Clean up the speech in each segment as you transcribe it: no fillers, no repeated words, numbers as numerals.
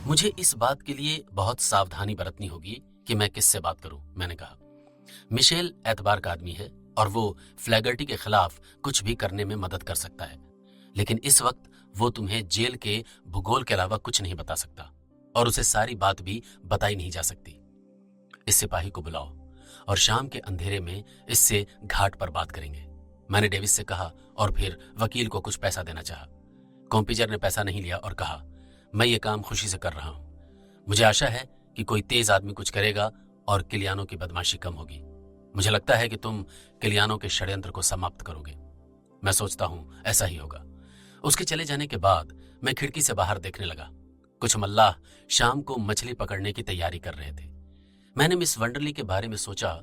मुझे इस बात के लिए बहुत सावधानी बरतनी होगी कि मैं किससे बात करूं, मैंने कहा। मिशेल एतबार का आदमी है और वो फ्लैगर्टी के खिलाफ कुछ भी करने में मदद कर सकता है, लेकिन इस वक्त वो तुम्हें जेल के भूगोल के अलावा कुछ नहीं बता सकता और उसे सारी बात भी बताई नहीं जा सकती। इस सिपाही को बुलाओ और शाम के अंधेरे में इससे घाट पर बात करेंगे, मैंने डेविस से कहा और फिर वकील को कुछ पैसा देना चाहा। कॉम्पिजर ने पैसा नहीं लिया और कहा, मैं ये काम खुशी से कर रहा हूं। मुझे आशा है कि कोई तेज आदमी कुछ करेगा और किलियानो की बदमाशी कम होगी। मुझे लगता है कि तुम किलियानो के षड्यंत्र को समाप्त करोगे। मैं सोचता हूं ऐसा ही होगा। उसके चले जाने के बाद मैं खिड़की से बाहर देखने लगा। कुछ मल्लाह शाम को मछली पकड़ने की तैयारी कर रहे थे। मैंने मिस वंडरली के बारे में सोचा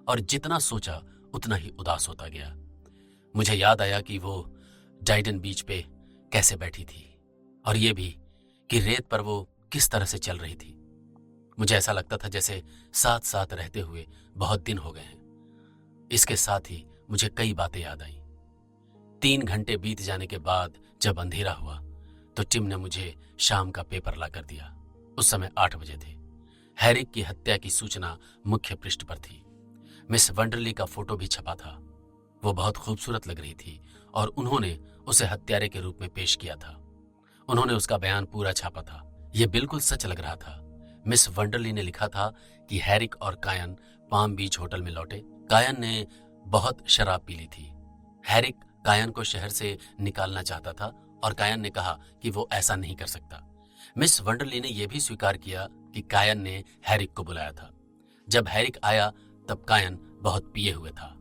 और जितना सोचा उतना ही उदास होता गया। मुझे याद आया कि वो डाइडन बीच पे कैसे बैठी थी और ये भी कि रेत पर वो किस तरह से चल रही थी। मुझे ऐसा लगता था जैसे साथ साथ रहते हुए बहुत दिन हो गए हैं। इसके साथ ही मुझे कई बातें याद आईं। 3 घंटे बीत जाने के बाद जब अंधेरा हुआ तो टिम ने मुझे शाम का पेपर ला कर दिया। उस समय 8 बजे थे। हैरिक की हत्या की सूचना मुख्य पृष्ठ पर थी। मिस वंडरली का फोटो भी छपा था। वो बहुत खूबसूरत लग रही थी और उन्होंने उसे हत्यारे के रूप में पेश किया था। उन्होंने उसका बयान पूरा छापा था। यह बिल्कुल सच लग रहा था। मिस वंडरली ने लिखा था कि हैरिक और कायन पाम बीच होटल में लौटे। कायन ने बहुत शराब पी ली थी। हैरिक कायन को शहर से निकालना चाहता था और कायन ने कहा कि वो ऐसा नहीं कर सकता। मिस वंडरली ने यह भी स्वीकार किया कि कायन ने हैरिक को बुलाया था। जब हैरिक आया तब कायन बहुत पिए हुए था।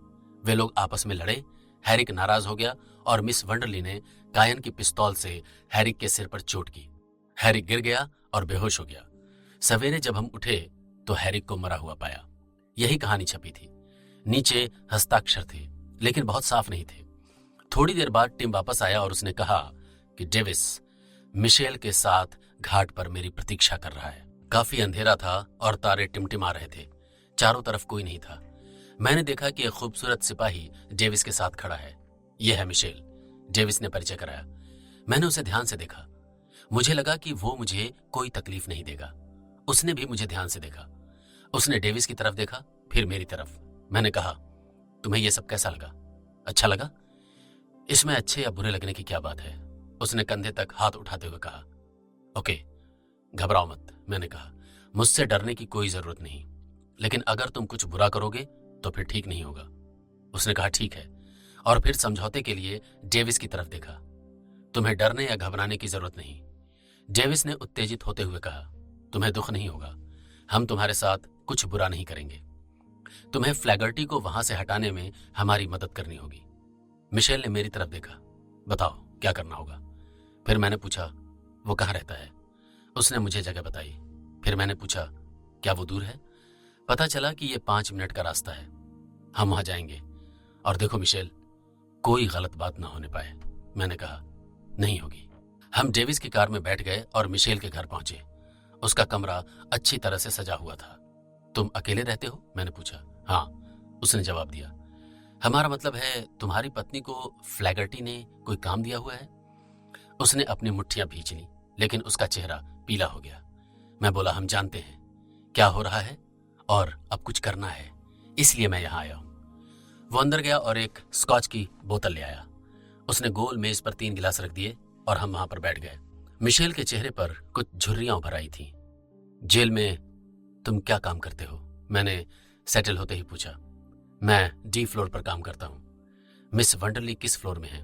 वे लोग आपस में लड़े। हैरिक नाराज हो गया और मिस वंडरली ने कायन की पिस्तौल से हैरिक के सिर पर चोट की। हैरिक गिर गया और बेहोश हो गया। सवेरे जब हम उठे तो हैरिक को मरा हुआ पाया। यही कहानी छपी थी। नीचे हस्ताक्षर थे लेकिन बहुत साफ नहीं थे। थोड़ी देर बाद टिम वापस आया और उसने कहा कि डेविस मिशेल के साथ घाट पर मेरी प्रतीक्षा कर रहा है। काफी अंधेरा था और तारे टिमटिमा रहे थे। चारों तरफ कोई नहीं था। मैंने देखा कि एक खूबसूरत सिपाही डेविस के साथ खड़ा है। यह है मिशेल, डेविस ने परिचय कराया। मैंने उसे ध्यान से देखा। मुझे लगा कि वो मुझे कोई तकलीफ नहीं देगा। उसने भी मुझे ध्यान से देखा। उसने डेविस की तरफ देखा, फिर मेरी तरफ। मैंने कहा, तुम्हें यह सब कैसा लगा? अच्छा लगा? इसमें अच्छे या बुरे लगने की क्या बात है? उसने कंधे तक हाथ उठाते हुए कहा। ओके, घबराओ मत, मैंने कहा। मुझसे डरने की कोई जरूरत नहीं, लेकिन अगर तुम कुछ बुरा करोगे तो फिर ठीक नहीं होगा। उसने कहा ठीक है, और फिर समझौते के लिए डेविस की तरफ देखा। तुम्हें डरने या घबराने की जरूरत नहीं, डेविस ने उत्तेजित होते हुए कहा। तुम्हें दुख नहीं होगा। हम तुम्हारे साथ कुछ बुरा नहीं करेंगे। तुम्हें फ्लैगर्टी को वहां से हटाने में हमारी मदद करनी होगी। मिशेल ने मेरी तरफ देखा। बताओ क्या करना होगा? फिर मैंने पूछा, वो कहाँ रहता है? उसने मुझे जगह बताई। फिर मैंने पूछा, क्या वो दूर है? पता चला कि ये 5 मिनट का रास्ता है। हम वहां जाएंगे। और देखो मिशेल, कोई गलत बात ना होने पाए। मैंने कहा, नहीं होगी। हम डेविस की कार में बैठ गए और मिशेल के घर पहुंचे। उसका कमरा अच्छी तरह से सजा हुआ था। तुम अकेले रहते हो? मैंने पूछा। हाँ, उसने जवाब दिया। हमारा मतलब है तुम्हारी पत्नी को फ्लैगर्टी ने कोई काम दिया हुआ है? उसने अपनी मुट्ठियां भींच ली, लेकिन उसका चेहरा पीला हो गया। मैं बोला, हम जानते हैं क्या हो रहा है और अब कुछ करना है, इसलिए मैं यहां आया हूं। वो अंदर गया और एक स्कॉच की बोतल ले आया। उसने गोल मेज पर 3 गिलास रख दिए और हम वहां पर बैठ गए। मिशेल के चेहरे पर कुछ झुर्रियां उभर आई थीं। जेल में तुम क्या काम करते हो? मैंने सेटल होते ही पूछा। मैं डी फ्लोर पर काम करता हूं। मिस वंडरली किस फ्लोर में है?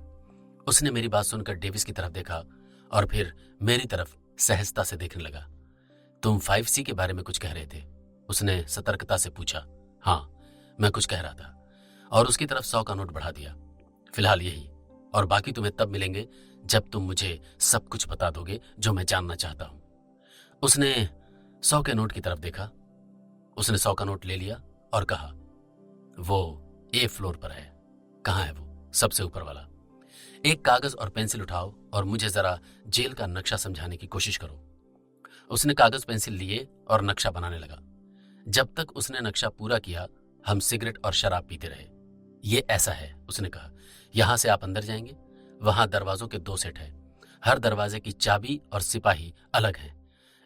उसने मेरी बात सुनकर डेविस की तरफ देखा और फिर मेरी तरफ सहजता से देखने लगा। तुम 5C के बारे में कुछ कह रहे थे? उसने सतर्कता से पूछा। हाँ, मैं कुछ कह रहा था, और उसकी तरफ 100 का नोट बढ़ा दिया। फिलहाल यही, और बाकी तुम्हें तब मिलेंगे जब तुम मुझे सब कुछ बता दोगे जो मैं जानना चाहता हूं। उसने 100 के नोट की तरफ देखा। उसने 100 का नोट ले लिया और कहा, वो ए फ्लोर पर है। कहाँ है वो? सबसे ऊपर वाला। एक कागज और पेंसिल उठाओ और मुझे जरा जेल का नक्शा समझाने की कोशिश करो। उसने कागज पेंसिल लिए और नक्शा बनाने लगा। जब तक उसने नक्शा पूरा किया हम सिगरेट और शराब पीते रहे। ये ऐसा है, उसने कहा, यहां से आप अंदर जाएंगे। वहां दरवाजों के 2 सेट है। हर दरवाजे की चाबी और सिपाही अलग हैं।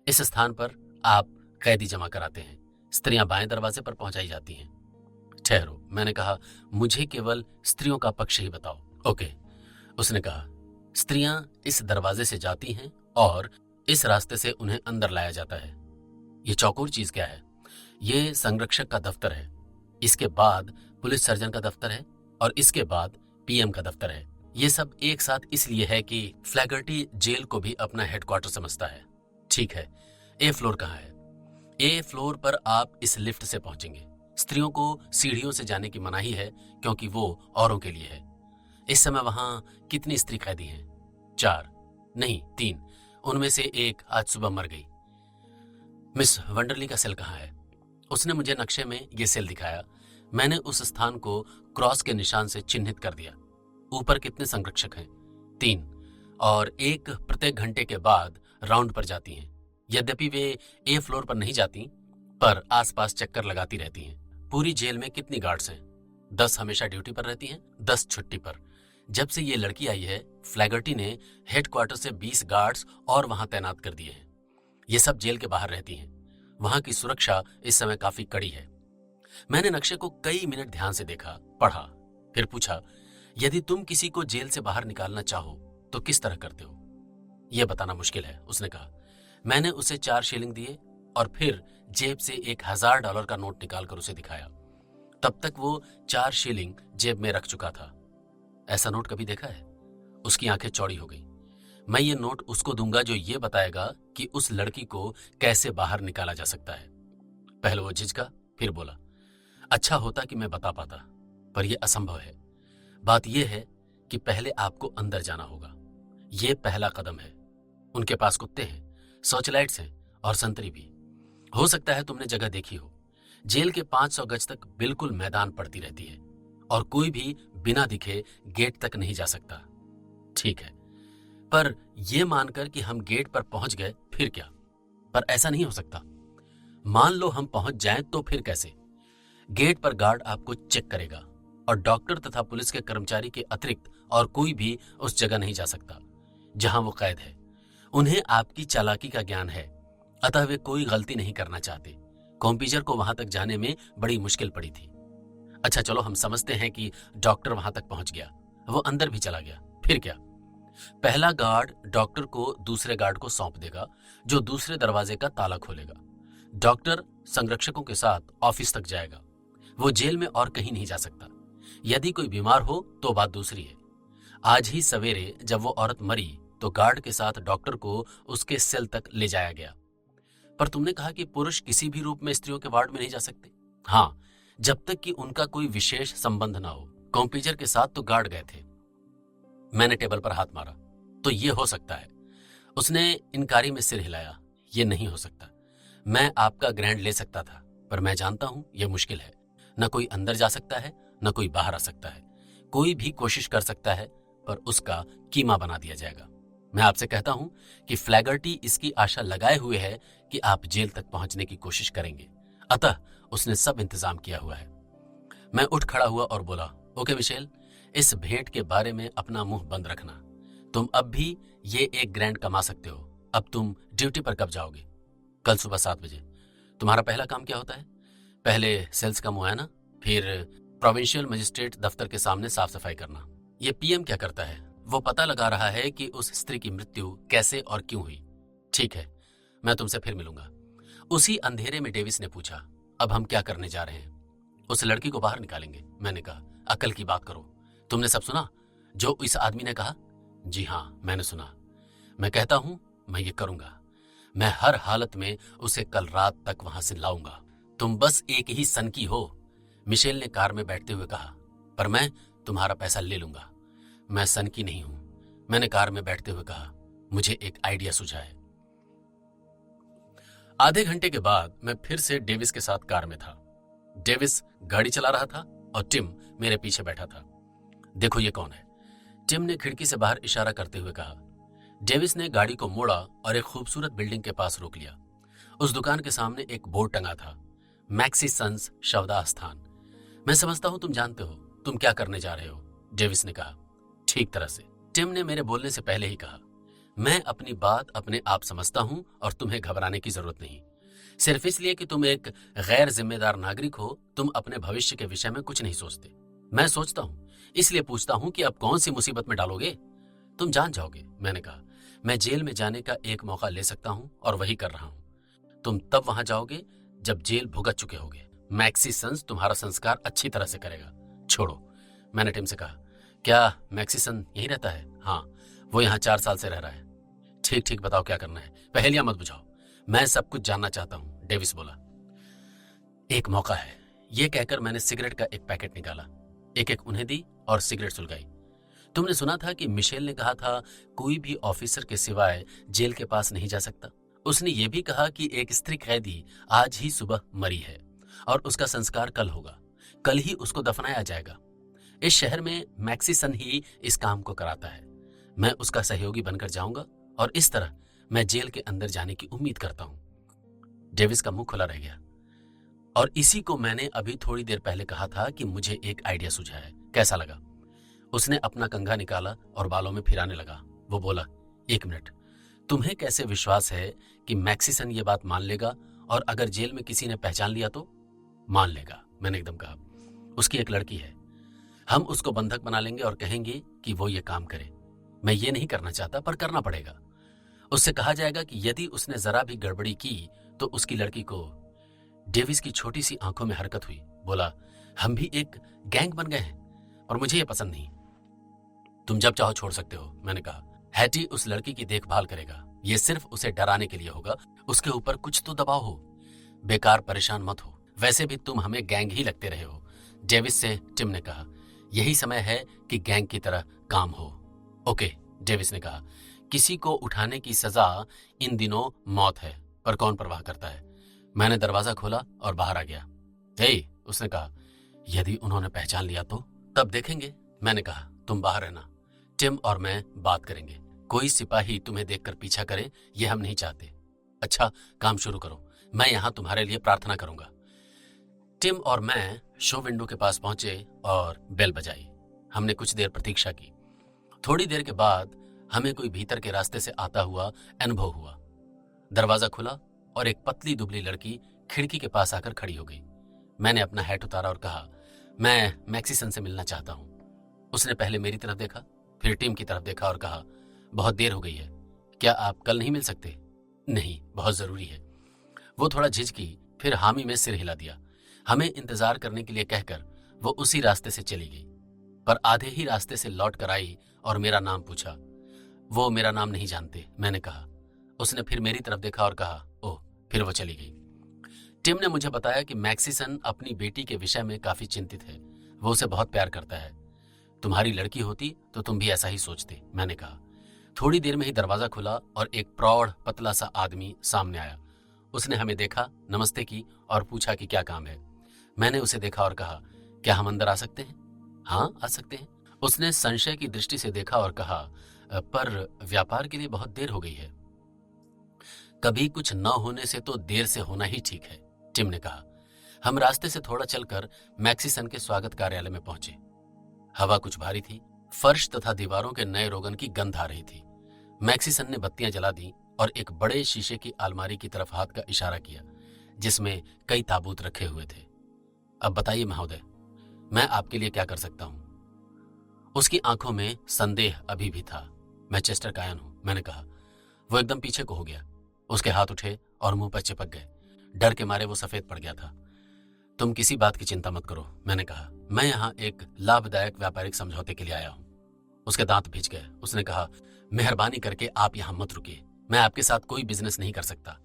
इस स्थान पर आप कैदी जमा कराते हैं। स्त्रियां बाएं दरवाजे पर पहुंचाई जाती हैं। ठहरो, मैंने कहा, मुझे केवल स्त्रियों का पक्ष ही बताओ। ओके, उसने कहा, स्त्रियां इस दरवाजे से जाती हैं और इस रास्ते से उन्हें अंदर लाया जाता है। ये चौकोर चीज क्या है? ये संरक्षक का दफ्तर है, इसके बाद पुलिस सर्जन का दफ्तर है और इसके बाद पीएम का दफ्तर है। ये सब एक साथ इसलिए है कि फ्लैगर्टी जेल को भी अपना हेडक्वार्टर समझता है। ठीक है, ए फ्लोर कहाँ है? ए फ्लोर पर आप इस लिफ्ट से पहुंचेंगे। स्त्रियों को सीढ़ियों से जाने की मनाही है क्योंकि वो औरों के लिए है। इस समय वहां कितनी स्त्री कैदी हैं? 4 नहीं 3। उनमें से एक आज सुबह मर गई। मिस वंडरली का सेल कहाँ है? उसने मुझे नक्शे में ये सेल दिखाया। मैंने उस स्थान को क्रॉस के निशान से चिन्हित कर दिया। ऊपर कितने संरक्षक हैं? 3, और एक प्रत्येक घंटे के बाद राउंड पर जाती हैं। यद्यपि वे ए फ्लोर पर नहीं जाती, पर आसपास चक्कर लगाती रहती हैं। पूरी जेल में कितनी गार्ड्स हैं? 10 हमेशा ड्यूटी पर रहती हैं, 10 छुट्टी पर। जब से ये लड़की आई है, फ्लैगर्टी ने हेडक्वार्टर से 20 गार्ड्स और वहां तैनात कर दिए हैं। ये सब जेल के बाहर रहती हैं। वहां की सुरक्षा इस समय काफी कड़ी है। मैंने नक्शे को कई मिनट ध्यान से देखा, पढ़ा, फिर पूछा, यदि तुम किसी को जेल से बाहर निकालना चाहो तो किस तरह करते हो? यह बताना मुश्किल है, उसने कहा। मैंने उसे 4 शिलिंग दिए और फिर जेब से एक $1000 का नोट निकालकर उसे दिखाया। तब तक वो 4 शिलिंग जेब में रख चुका था। ऐसा नोट कभी देखा है? उसकी आंखें चौड़ी हो गई। मैं ये नोट उसको दूंगा जो ये बताएगा कि उस लड़की को कैसे बाहर निकाला जा सकता है। पहले वो झिझका, फिर बोला, अच्छा होता कि मैं बता पाता, पर यह असंभव है। बात यह है कि पहले आपको अंदर जाना होगा। यह पहला कदम है। उनके पास कुत्ते हैं, सर्चलाइट्स हैं और संतरी भी। हो सकता है तुमने जगह देखी हो। जेल के 500 गज तक बिल्कुल मैदान पड़ती रहती है और कोई भी बिना दिखे गेट तक नहीं जा सकता। ठीक है, पर यह मानकर कि हम गेट पर पहुंच गए फिर क्या? पर ऐसा नहीं हो सकता। मान लो हम पहुंच जाएं तो फिर कैसे? गेट पर गार्ड आपको चेक करेगा और डॉक्टर तथा पुलिस के कर्मचारी के अतिरिक्त और कोई भी उस जगह नहीं जा सकता जहां वो कैद है। उन्हें आपकी चालाकी का ज्ञान है, अतः वे कोई गलती नहीं करना चाहते। कॉम्पीजर को वहां तक जाने में बड़ी मुश्किल पड़ी थी। अच्छा चलो, हम समझते हैं कि डॉक्टर वहां तक पहुंच गया, वो अंदर भी चला गया, फिर क्या? पहला गार्ड डॉक्टर को दूसरे गार्ड को सौंप देगा जो दूसरे दरवाजे का ताला खोलेगा। डॉक्टर संरक्षकों के साथ ऑफिस तक जाएगा। वो जेल में और कहीं नहीं जा सकता। यदि कोई बीमार हो तो बात दूसरी है। आज ही सवेरे जब वो औरत मरी तो गार्ड के साथ डॉक्टर को उसके सेल तक ले जाया गया। पर तुमने कहा कि पुरुष किसी भी रूप में स्त्रियों के वार्ड में नहीं जा सकते। हाँ, जब तक कि उनका कोई विशेष संबंध ना हो। कॉम्पीजर के साथ तो गार्ड गए थे। मैंने टेबल पर हाथ मारा। तो ये हो सकता है। उसने इनकारी में सिर हिलाया। ये नहीं हो सकता। मैं आपका ग्रैंड ले सकता था, पर मैं जानता हूं यह मुश्किल है। न कोई अंदर जा सकता है, न कोई बाहर आ सकता है। कोई भी कोशिश कर सकता है, पर उसका कीमा बना दिया जाएगा। मैं आपसे कहता हूं कि फ्लैगर्टी इसकी आशा लगाए हुए है कि आप जेल तक पहुंचने की कोशिश करेंगे, अतः उसने सब इंतजाम किया हुआ है। मैं उठ खड़ा हुआ और बोला, ओके मिशेल, इस भेंट के बारे में अपना मुंह बंद रखना। तुम अब भी ये एक ग्रैंड कमा सकते हो। अब तुम ड्यूटी पर कब जाओगे? कल सुबह 7 बजे। तुम्हारा पहला काम क्या होता है? पहले सेल्स का मुआयना, फिर प्रोविंशियल मजिस्ट्रेट दफ्तर के सामने साफ सफाई करना। ये पीएम क्या करता है? वो पता लगा रहा है कि उस स्त्री की मृत्यु कैसे और क्यों हुई। ठीक है, मैं तुमसे फिर मिलूंगा। उसी अंधेरे में डेविस ने पूछा, अब हम क्या करने जा रहे हैं? उस लड़की को बाहर निकालेंगे। मैंने कहा, अकल की बात करो। तुमने सब सुना जो इस आदमी ने कहा? जी हाँ, मैंने सुना। मैं कहता हूं मैं ये करूंगा। मैं हर हालत में उसे कल रात तक वहां से लाऊंगा। तुम बस एक ही सनकी हो, मिशेल ने कार में बैठते हुए कहा, पर मैं तुम्हारा पैसा ले लूंगा। मैं सनकी नहीं हूं, मैंने कार में बैठते हुए कहा। मुझे एक आइडिया सूझा है। आधे घंटे के बाद मैं फिर से डेविस के साथ कार में था। डेविस गाड़ी चला रहा था और टिम मेरे पीछे बैठा था। देखो ये कौन है? टिम ने खिड़की से बाहर इशारा करते हुए कहा। डेविस ने गाड़ी को मोड़ा और एक खूबसूरत बिल्डिंग के पास रोक लिया। उस दुकान के सामने एक बोर्ड टंगा था, मैक्सी सन्स शवदाह स्थान। मैं समझता हूं तुम जानते हो तुम क्या करने जा रहे हो, डेविस ने कहा। ठीक तरह से, टिम ने मेरे बोलने से पहले ही कहा। मैं अपनी बात अपने आप समझता हूं और तुम्हें घबराने की जरूरत नहीं। सिर्फ इसलिए कि तुम एक गैर जिम्मेदार नागरिक हो, तुम अपने भविष्य के विषय में कुछ नहीं सोचते। मैं सोचता हूं, इसलिए पूछता हूं कि अब कौन सी मुसीबत में डालोगे? तुम जान जाओगे। मैंने कहा, मैं जेल में जाने का एक मौका ले सकता हूं और वही कर रहा हूं। तुम तब वहां जाओगे जब जेल भुगत चुके होगे। मैक्सिसंस तुम्हारा संस्कार अच्छी तरह से करेगा। छोड़ो, मैंने टिम से कहा। क्या मैक्सिसन यहीं रहता है? हाँ, वो यहाँ 4 साल से रह रहा है। ठीक ठीक, बताओ क्या करना है, पहेलियां मत बुझाओ, मैं सब कुछ जानना चाहता हूं, डेविस बोला। एक मौका है, ये कहकर मैंने सिगरेट का एक पैकेट निकाला, एक एक उन्हें दी और सिगरेट सुलगाई। तुमने सुना था कि मिशेल ने कहा था कोई भी ऑफिसर के सिवाय जेल के पास नहीं जा सकता। उसने ये भी कहा कि एक स्त्री कैदी आज ही सुबह मरी है और उसका संस्कार कल होगा। कल ही उसको दफनाया जाएगा। इस शहर में मैक्सिसन ही इस काम को कराता है। मैं उसका सहयोगी बनकर जाऊंगा और इस तरह मैं जेल के अंदर जाने की उम्मीद करता हूं। डेविस का मुंह खुला रह गया। और इसी को मैंने अभी थोड़ी देर पहले कहा था कि मुझे एक आइडिया सूझा है। कैसा लगा? उसने अपना कंघा निकाला और बालों में फिराने लगा। वो बोला, 1 मिनट, तुम्हें कैसे विश्वास है कि मैक्सिसन ये बात मान लेगा और अगर जेल में किसी ने पहचान लिया तो? मान लेगा, मैंने एकदम कहा। उसकी एक लड़की है, हम उसको बंधक बना लेंगे और कहेंगे कि वो ये काम करे। मैं ये नहीं करना चाहता पर करना पड़ेगा। उससे कहा जाएगा कि यदि उसने जरा भी गड़बड़ी की तो उसकी लड़की को। डेविस की छोटी सी आंखों में हरकत हुई। बोला, हम भी एक गैंग बन गए हैं और मुझे ये पसंद नहीं। तुम जब चाहो छोड़ सकते हो, मैंने कहा। हैटी उस लड़की की देखभाल करेगा। ये सिर्फ उसे डराने के लिए होगा। उसके ऊपर कुछ तो दबाव हो। बेकार परेशान मत हो। वैसे भी तुम हमें गैंग ही लगते रहे हो। डेविस से टिम ने कहा, यही समय है कि गैंग की तरह काम हो। ओके, डेविस ने कहा। किसी को उठाने की सजा इन दिनों मौत है, पर कौन परवाह करता है। मैंने दरवाजा खोला और बाहर आ गया। हे, उसने कहा, यदि उन्होंने पहचान लिया तो? तब देखेंगे। मैंने कहा, तुम बाहर रहना, टिम और मैं बात करेंगे। कोई सिपाही तुम्हें देखकर पीछा करे ये हम नहीं चाहते। अच्छा, काम शुरू करो, मैं यहां तुम्हारे लिए प्रार्थना करूंगा। टिम और मैं शो विंडो के पास पहुंचे और बेल बजाई। हमने कुछ देर प्रतीक्षा की। थोड़ी देर के बाद हमें कोई भीतर के रास्ते से आता हुआ अनुभव हुआ। दरवाजा खुला और एक पतली दुबली लड़की खिड़की के पास आकर खड़ी हो गई। मैंने अपना हैट उतारा और कहा, मैं मैक्सिसन से मिलना चाहता हूं। उसने पहले मेरी तरफ देखा, फिर टिम की तरफ देखा और कहा, बहुत देर हो गई है, क्या आप कल नहीं मिल सकते? नहीं, बहुत जरूरी है। वो थोड़ा झिझकी, फिर हामी में सिर हिला दिया। हमें इंतजार करने के लिए कहकर वो उसी रास्ते से चली गई, पर आधे ही रास्ते से लौट कर आई और मेरा नाम पूछा। वो मेरा नाम नहीं जानते, मैंने कहा। उसने फिर मेरी तरफ देखा और कहा, ओह, फिर वो चली गई। टिम ने मुझे बताया कि मैक्सिसन अपनी बेटी के विषय में काफी चिंतित है। वो उसे बहुत प्यार करता है। तुम्हारी लड़की होती तो तुम भी ऐसा ही सोचते, मैंने कहा। थोड़ी देर में ही दरवाजा खुला और एक प्रौढ़ पतला सा आदमी सामने आया। उसने हमें देखा, नमस्ते की और पूछा कि क्या काम है। मैंने उसे देखा और कहा, क्या हम अंदर आ सकते हैं? हाँ, आ सकते हैं। उसने संशय की दृष्टि से देखा और कहा, पर व्यापार के लिए बहुत देर हो गई है। कभी कुछ न होने से तो देर से होना ही ठीक है, टिम ने कहा। हम रास्ते से थोड़ा चलकर मैक्सिसन के स्वागत कार्यालय में पहुंचे। हवा कुछ भारी थी। फर्श तथा दीवारों के नए रोगन की गंध आ रही थी। मैक्सिसन ने बत्तियां जला दी और एक बड़े शीशे की अलमारी की तरफ हाथ का इशारा किया, जिसमें कई ताबूत रखे हुए थे। अब बताइए महोदय, मैं आपके लिए क्या कर सकता हूं? उसकी आंखों में संदेह अभी भी था। मैं चेस्टर कायन हूं, मैंने कहा। वो एकदम पीछे को हो गया। उसके हाथ उठे और मुंह पर चिपक गए। डर के मारे वो सफेद पड़ गया था। तुम किसी बात की चिंता मत करो, मैंने कहा। मैं यहाँ एक लाभदायक व्यापारिक समझौते के लिए आया हूँ। उसके दांत भिज गए। उसने कहा, मेहरबानी करके आप यहाँ मत रुकिए, मैं आपके साथ कोई बिजनेस नहीं कर सकता।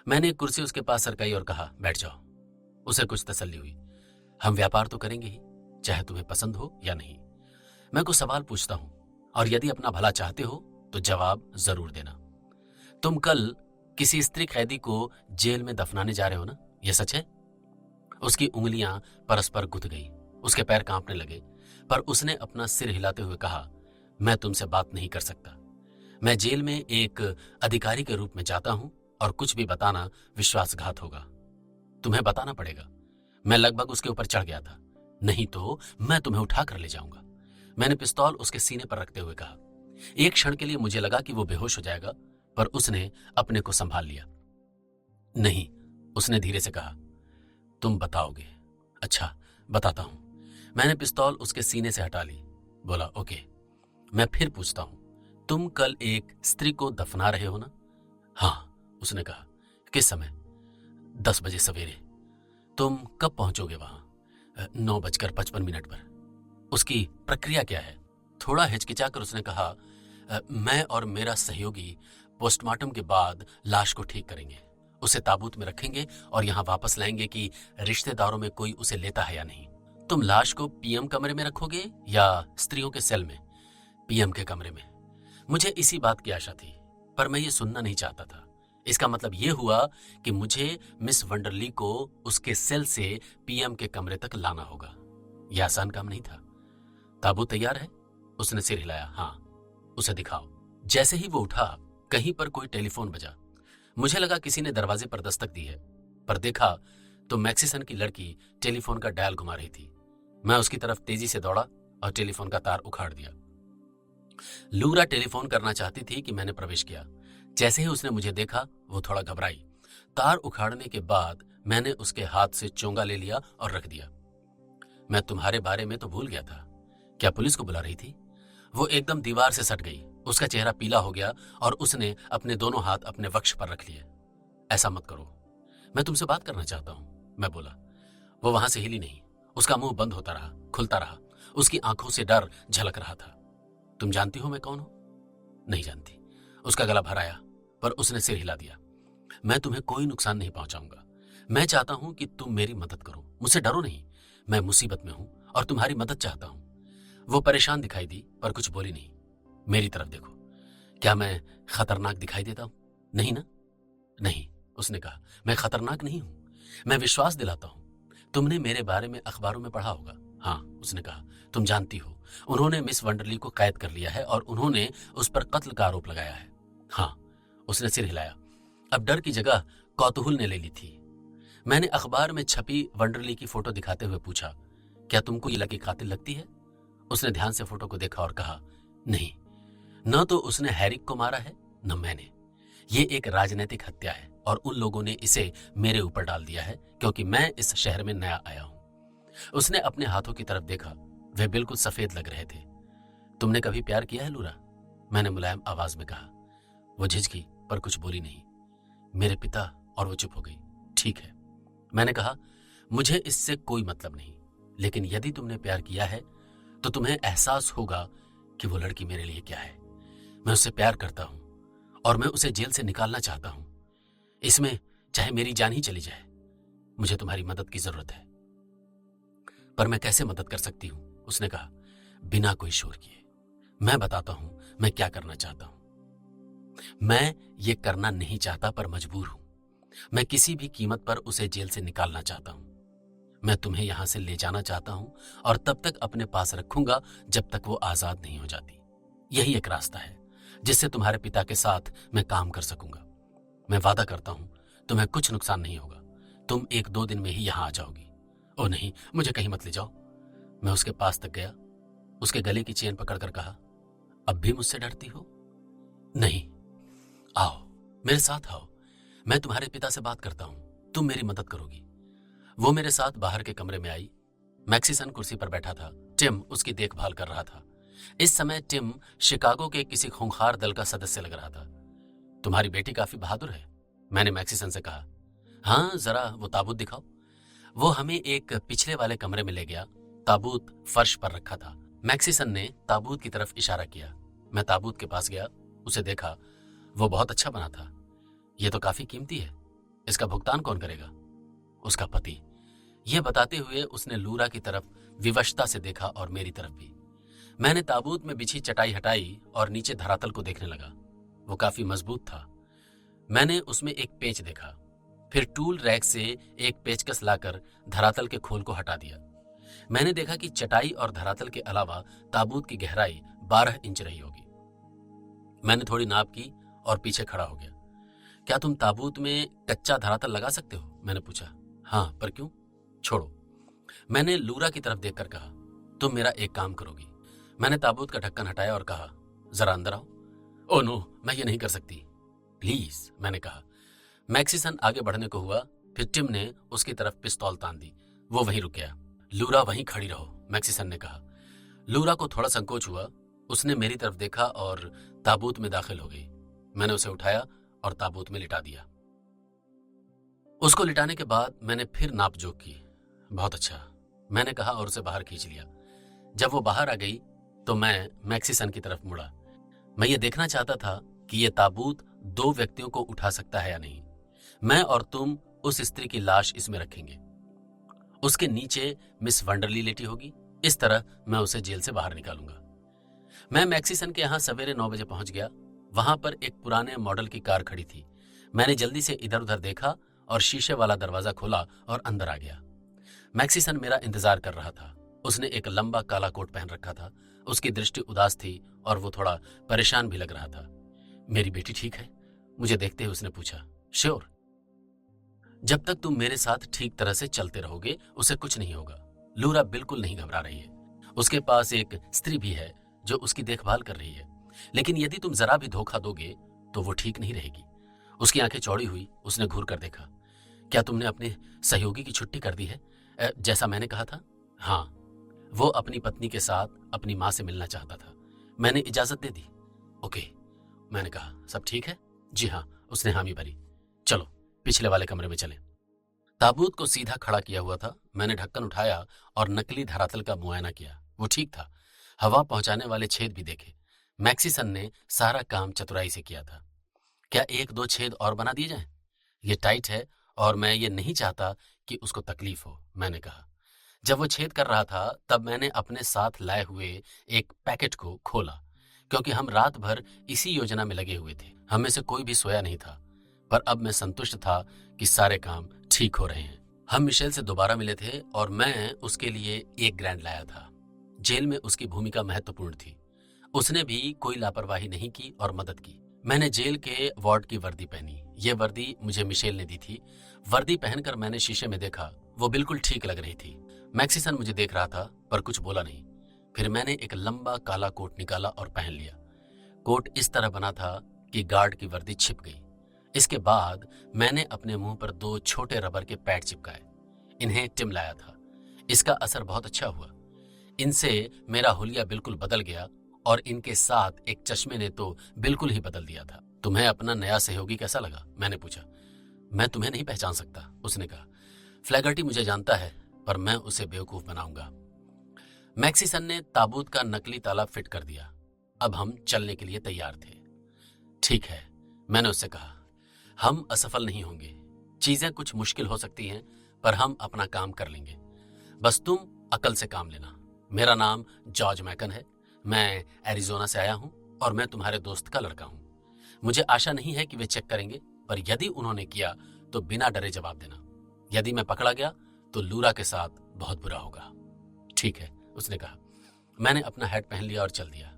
मैंने एक कुर्सी उसके पास सरकाई और कहा, बैठ जाओ। उसे कुछ तसल्ली हुई। हम व्यापार तो करेंगे ही, चाहे तुम्हें पसंद हो या नहीं। मैं कुछ सवाल पूछता हूं और यदि अपना भला चाहते हो तो जवाब जरूर देना। तुम कल किसी स्त्री कैदी को जेल में दफनाने जा रहे हो ना, यह सच है? उसकी उंगलियां परस्पर गुथ गई। उसके पैर कांपने लगे, पर उसने अपना सिर हिलाते हुए कहा, मैं तुमसे बात नहीं कर सकता। मैं जेल में एक अधिकारी के रूप में जाता हूं और कुछ भी बताना विश्वासघात होगा। तुम्हें बताना पड़ेगा। मैं लगभग उसके ऊपर चढ़ गया था। नहीं तो मैं तुम्हें उठाकर ले जाऊंगा। मैंने पिस्तौल उसके सीने पर रखते हुए कहा। एक क्षण के लिए मुझे लगा कि वो बेहोश हो जाएगा, पर उसने अपने को संभाल लिया। नहीं, उसने धीरे से कहा, तुम बताओगे? अच्छा, बताता हूं। मैंने पिस्तौल उसके सीने से हटा ली। बोला, ओके। मैं फिर पूछता हूं, तुम कल एक स्त्री को दफना रहे हो ना? हाँ, उसने कहा। किस समय? 10 बजे सवेरे। तुम कब पहुंचोगे वहां? 9:55 पर। उसकी प्रक्रिया क्या है? थोड़ा हिचकिचाकर उसने कहा, मैं और मेरा सहयोगी पोस्टमार्टम के बाद लाश को ठीक करेंगे, उसे ताबूत में रखेंगे और यहां वापस लाएंगे कि रिश्तेदारों में कोई उसे लेता है या नहीं। तुम लाश को पीएम कमरे में रखोगे या स्त्रियों के सेल में? पीएम के कमरे में। मुझे इसी बात की आशा थी, पर मैं ये सुनना नहीं चाहता था। इसका मतलब यह हुआ कि मुझे मिस वंडरली को उसके सेल से पीएम के कमरे तक लाना होगा। यह आसान काम नहीं था। ताबूत तैयार है? उसने सिर हिलाया। हाँ। उसे दिखाओ। जैसे ही वो उठा, कहीं पर कोई टेलीफोन बजा। मुझे लगा किसी ने दरवाजे पर दस्तक दी है, पर देखा तो मैक्सिसन की लड़की टेलीफोन का डायल घुमा रही थी। मैं उसकी तरफ तेजी से दौड़ा और टेलीफोन का तार उखाड़ दिया। लूरा टेलीफोन करना चाहती थी कि मैंने प्रवेश किया। जैसे ही उसने मुझे देखा, वो थोड़ा घबराई। तार उखाड़ने के बाद मैंने उसके हाथ से चोंगा ले लिया और रख दिया। मैं तुम्हारे बारे में तो भूल गया था। क्या पुलिस को बुला रही थी? वो एकदम दीवार से सट गई। उसका चेहरा पीला हो गया और उसने अपने दोनों हाथ अपने वक्ष पर रख लिए। ऐसा मत करो, मैं तुमसे बात करना चाहता हूं, मैं बोला। वो वहां से हिली नहीं। उसका मुंह बंद होता रहा, खुलता रहा। उसकी आंखों से डर झलक रहा था। तुम जानती हो मैं कौन हूं? नहीं जानती। उसका गला भर आया, पर उसने सिर हिला दिया। मैं तुम्हें कोई नुकसान नहीं पहुंचाऊंगा। मैं चाहता हूं कि तुम मेरी मदद करो। मुझसे डरो नहीं। मैं मुसीबत में हूं और तुम्हारी मदद चाहता हूं। वो परेशान दिखाई दी, पर कुछ बोली नहीं। मेरी तरफ देखो। क्या मैं खतरनाक दिखाई देता हूं? नहीं ना? नहीं, उसने कहा। मैं खतरनाक नहीं हूं। मैं विश्वास दिलाता हूं। तुमने मेरे बारे में अखबारों में पढ़ा होगा। हाँ, उसने कहा। तुम जानती हो, उन्होंने मिस वंडरली को कैद कर लिया है और उन्होंने उस पर कत्ल का आरोप लगाया है। हाँ, उसने सिर हिलाया। अब डर की जगह कौतूहल ने ले ली थी। मैंने अखबार में छपी वंडरली की फोटो दिखाते हुए पूछा, क्या तुमको ये लड़की कातिल लगती है? उसने ध्यान से फोटो को देखा और कहा, नहीं, न तो उसने हैरिक को मारा है, न मैंने। ये एक राजनीतिक हत्या है और उन लोगों ने इसे मेरे ऊपर डाल दिया है क्योंकि मैं इस शहर में नया आया हूं। उसने अपने हाथों की तरफ देखा। वे बिल्कुल सफेद लग रहे थे। तुमने कभी प्यार किया है लूरा? मैंने मुलायम आवाज में कहा। वो झिझकी, पर कुछ बोली नहीं। मेरे पिता, और वो चुप हो गई। ठीक है, मैंने कहा, मुझे इससे कोई मतलब नहीं, लेकिन यदि तुमने प्यार किया है तो तुम्हें एहसास होगा कि वो लड़की मेरे लिए क्या है। मैं उससे प्यार करता हूं और मैं उसे जेल से निकालना चाहता हूं। इसमें चाहे मेरी जान ही चली जाए। मुझे तुम्हारी मदद की जरूरत है। पर मैं कैसे मदद कर सकती हूं? उसने कहा, बिना कोई शोर किए। मैं बताता हूं मैं क्या करना चाहता हूं। मैं ये करना नहीं चाहता, पर मजबूर हूं। मैं किसी भी कीमत पर उसे जेल से निकालना चाहता हूं। मैं तुम्हें यहां से ले जाना चाहता हूं और तब तक अपने पास रखूंगा जब तक वो आजाद नहीं हो जाती। यही एक रास्ता है जिससे तुम्हारे पिता के साथ मैं काम कर सकूंगा। मैं वादा करता हूं तुम्हें कुछ नुकसान नहीं होगा। तुम 1-2 दिन में ही यहां आ जाओगी। ओ नहीं, मुझे कहीं मत ले जाओ। मैं उसके पास तक गया, उसके गले की चेन पकड़कर कहा, अब भी मुझसे डरती हो? नहीं, आओ, मेरे साथ आओ। मैं तुम्हारे पिता से बात करता हूं, तुम मेरी मदद करोगी। वो मेरे साथ बाहर के कमरे में आई। मैक्सिसन कुर्सी पर बैठा था। टिम उसकी देखभाल कर रहा था। इस समय टिम शिकागो के किसी खूंखार दल का सदस्य लग रहा था। तुम्हारी बेटी काफी बहादुर है, मैंने मैक्सिसन से कहा। हाँ, जरा वो ताबूत दिखाओ। वो हमें एक पिछले वाले कमरे में ले गया। ताबूत फर्श पर रखा था। मैक्सिसन ने ताबूत की तरफ इशारा किया। मैं ताबूत के पास गया, उसे देखा। वो बहुत अच्छा बना था। ये तो काफी कीमती है। इसका भुगतान कौन करेगा? उसका पति। यह बताते हुए उसने लूरा की तरफ विवशता से देखा और मेरी तरफ भी। मैंने ताबूत में बिछी चटाई हटाई और नीचे धरातल को देखने लगा। वो काफी मजबूत था। मैंने उसमें एक पेच देखा, फिर टूल रैक से एक पेचकस लाकर धरातल के खोल को हटा दिया। मैंने देखा कि चटाई और धरातल के अलावा ताबूत की गहराई 12 इंच रही होगी। मैंने थोड़ी नाप की और पीछे खड़ा हो गया। क्या तुम ताबूत में कच्चा धरातल लगा सकते हो? मैंने पूछा। हाँ, पर क्यों? छोड़ो। मैंने लूरा की तरफ देखकर कहा, तुम मेरा एक काम करोगी। मैंने ताबूत का ढक्कन हटाया और कहा, जरा अंदर आओ। ओ नो, मैं ये नहीं कर सकती, प्लीज, मैंने कहा। मैक्सिसन आगे बढ़ने को हुआ, फिर टिम ने उसकी तरफ पिस्तौल तान दी। वो वहीं रुक गया। लूरा वहीं खड़ी रहो, मैक्सिसन ने कहा। लूरा को थोड़ा संकोच हुआ। उसने मेरी तरफ देखा और ताबूत में दाखिल हो गई। मैंने उसे उठाया और ताबूत में लिटा दिया। उसको लिटाने के बाद मैंने फिर नापजोख की। बहुत अच्छा, मैंने कहा और उसे बाहर खींच लिया। जब वो बाहर आ गई तो मैं मैक्सिसन की तरफ मुड़ा। मैं ये देखना चाहता था कि ये ताबूत 2 व्यक्तियों को उठा सकता है या नहीं। मैं और तुम उस स्त्री की लाश इसमें रखेंगे, उसके नीचे मिस वंडरली लेटी होगी। इस तरह मैं उसे जेल से बाहर निकालूंगा। मैं मैक्सिसन के यहाँ सवेरे 9 बजे पहुंच गया। वहां पर एक पुराने मॉडल की कार खड़ी थी। मैंने जल्दी से इधर उधर देखा और शीशे वाला दरवाजा खोला और अंदर आ गया। मैक्सिसन मेरा इंतजार कर रहा था। उसने एक लंबा काला कोट पहन रखा था। उसकी दृष्टि उदास थी और वो थोड़ा परेशान भी लग रहा था। मेरी बेटी ठीक है? मुझे देखते ही उसने पूछा। श्योर, जब तक तुम मेरे साथ ठीक तरह से चलते रहोगे उसे कुछ नहीं होगा। लूरा बिल्कुल नहीं घबरा रही है। उसके पास एक स्त्री भी है जो उसकी देखभाल कर रही है। लेकिन यदि तुम जरा भी धोखा दोगे तो वो ठीक नहीं रहेगी। उसकी आंखें चौड़ी हुई। उसने घूर कर देखा। क्या तुमने अपने सहयोगी की छुट्टी कर दी है, जैसा मैंने कहा था? हाँ, वो अपनी पत्नी के साथ अपनी माँ से मिलना चाहता था। मैंने इजाजत दे दी। ओके, मैंने कहा। सब ठीक है? जी हाँ, उसने हामी भरी। चलो पिछले वाले कमरे में चलें। ताबूत को सीधा खड़ा किया हुआ था। मैंने ढक्कन उठाया और नकली धरातल का मुआयना किया। वो ठीक था। हवा पहुंचाने वाले छेद भी देखे। मैक्सिसन ने सारा काम चतुराई से किया था। क्या 1-2 छेद और बना दिए जाएं? ये टाइट है और मैं ये नहीं चाहता कि उसको तकलीफ हो, मैंने कहा। जब वो छेद कर रहा था तब मैंने अपने साथ लाए हुए एक पैकेट को खोला, क्योंकि हम रात भर इसी योजना में लगे हुए थे। हम में से कोई भी सोया नहीं था, पर अब मैं संतुष्ट था कि सारे काम ठीक हो रहे हैं। हम मिशेल से दोबारा मिले थे और मैं उसके लिए 1 ग्रैंड लाया था। जेल में उसकी भूमिका महत्वपूर्ण थी। उसने भी कोई लापरवाही नहीं की और मदद की। मैंने जेल के वार्ड की वर्दी पहनी। ये वर्दी मुझे मिशेल ने दी थी। वर्दी पहनकर मैंने शीशे में देखा। वो बिल्कुल ठीक लग रही थी। मैक्सिसन मुझे देख रहा था पर कुछ बोला नहीं। फिर मैंने एक लंबा काला कोट निकाला और पहन लिया। कोट इस तरह बना था कि गार्ड की वर्दी छिप गई। इसके बाद मैंने अपने मुंह पर 2 छोटे रबर के पैड चिपकाए। इन्हें टिम लाया था। इसका असर बहुत अच्छा हुआ। इनसे मेरा हुलिया बिल्कुल बदल गया और इनके साथ एक चश्मे ने तो बिल्कुल ही बदल दिया था। तुम्हें अपना नया सहयोगी कैसा लगा, मैंने पूछा। मैं तुम्हें नहीं पहचान सकता, उसने कहा। फ्लैगर्टी मुझे जानता है पर मैं उसे बेवकूफ बनाऊंगा। मैक्सिसन ने ताबूत का नकली ताला फिट कर दिया। अब हम चलने के लिए तैयार थे। ठीक है, मैंने उससे कहा। हम असफल नहीं होंगे। चीजें कुछ मुश्किल हो सकती हैं पर हम अपना काम कर लेंगे। बस तुम अकल से काम लेना। मेरा नाम जॉर्ज मैकन है। मैं एरिजोना से आया हूं और मैं तुम्हारे दोस्त का लड़का हूं। मुझे आशा नहीं है कि वे चेक करेंगे, पर यदि उन्होंने किया तो बिना डरे जवाब देना। यदि मैं पकड़ा गया तो लूरा के साथ बहुत बुरा होगा। ठीक है, उसने कहा। मैंने अपना हैट पहन लिया और चल दिया।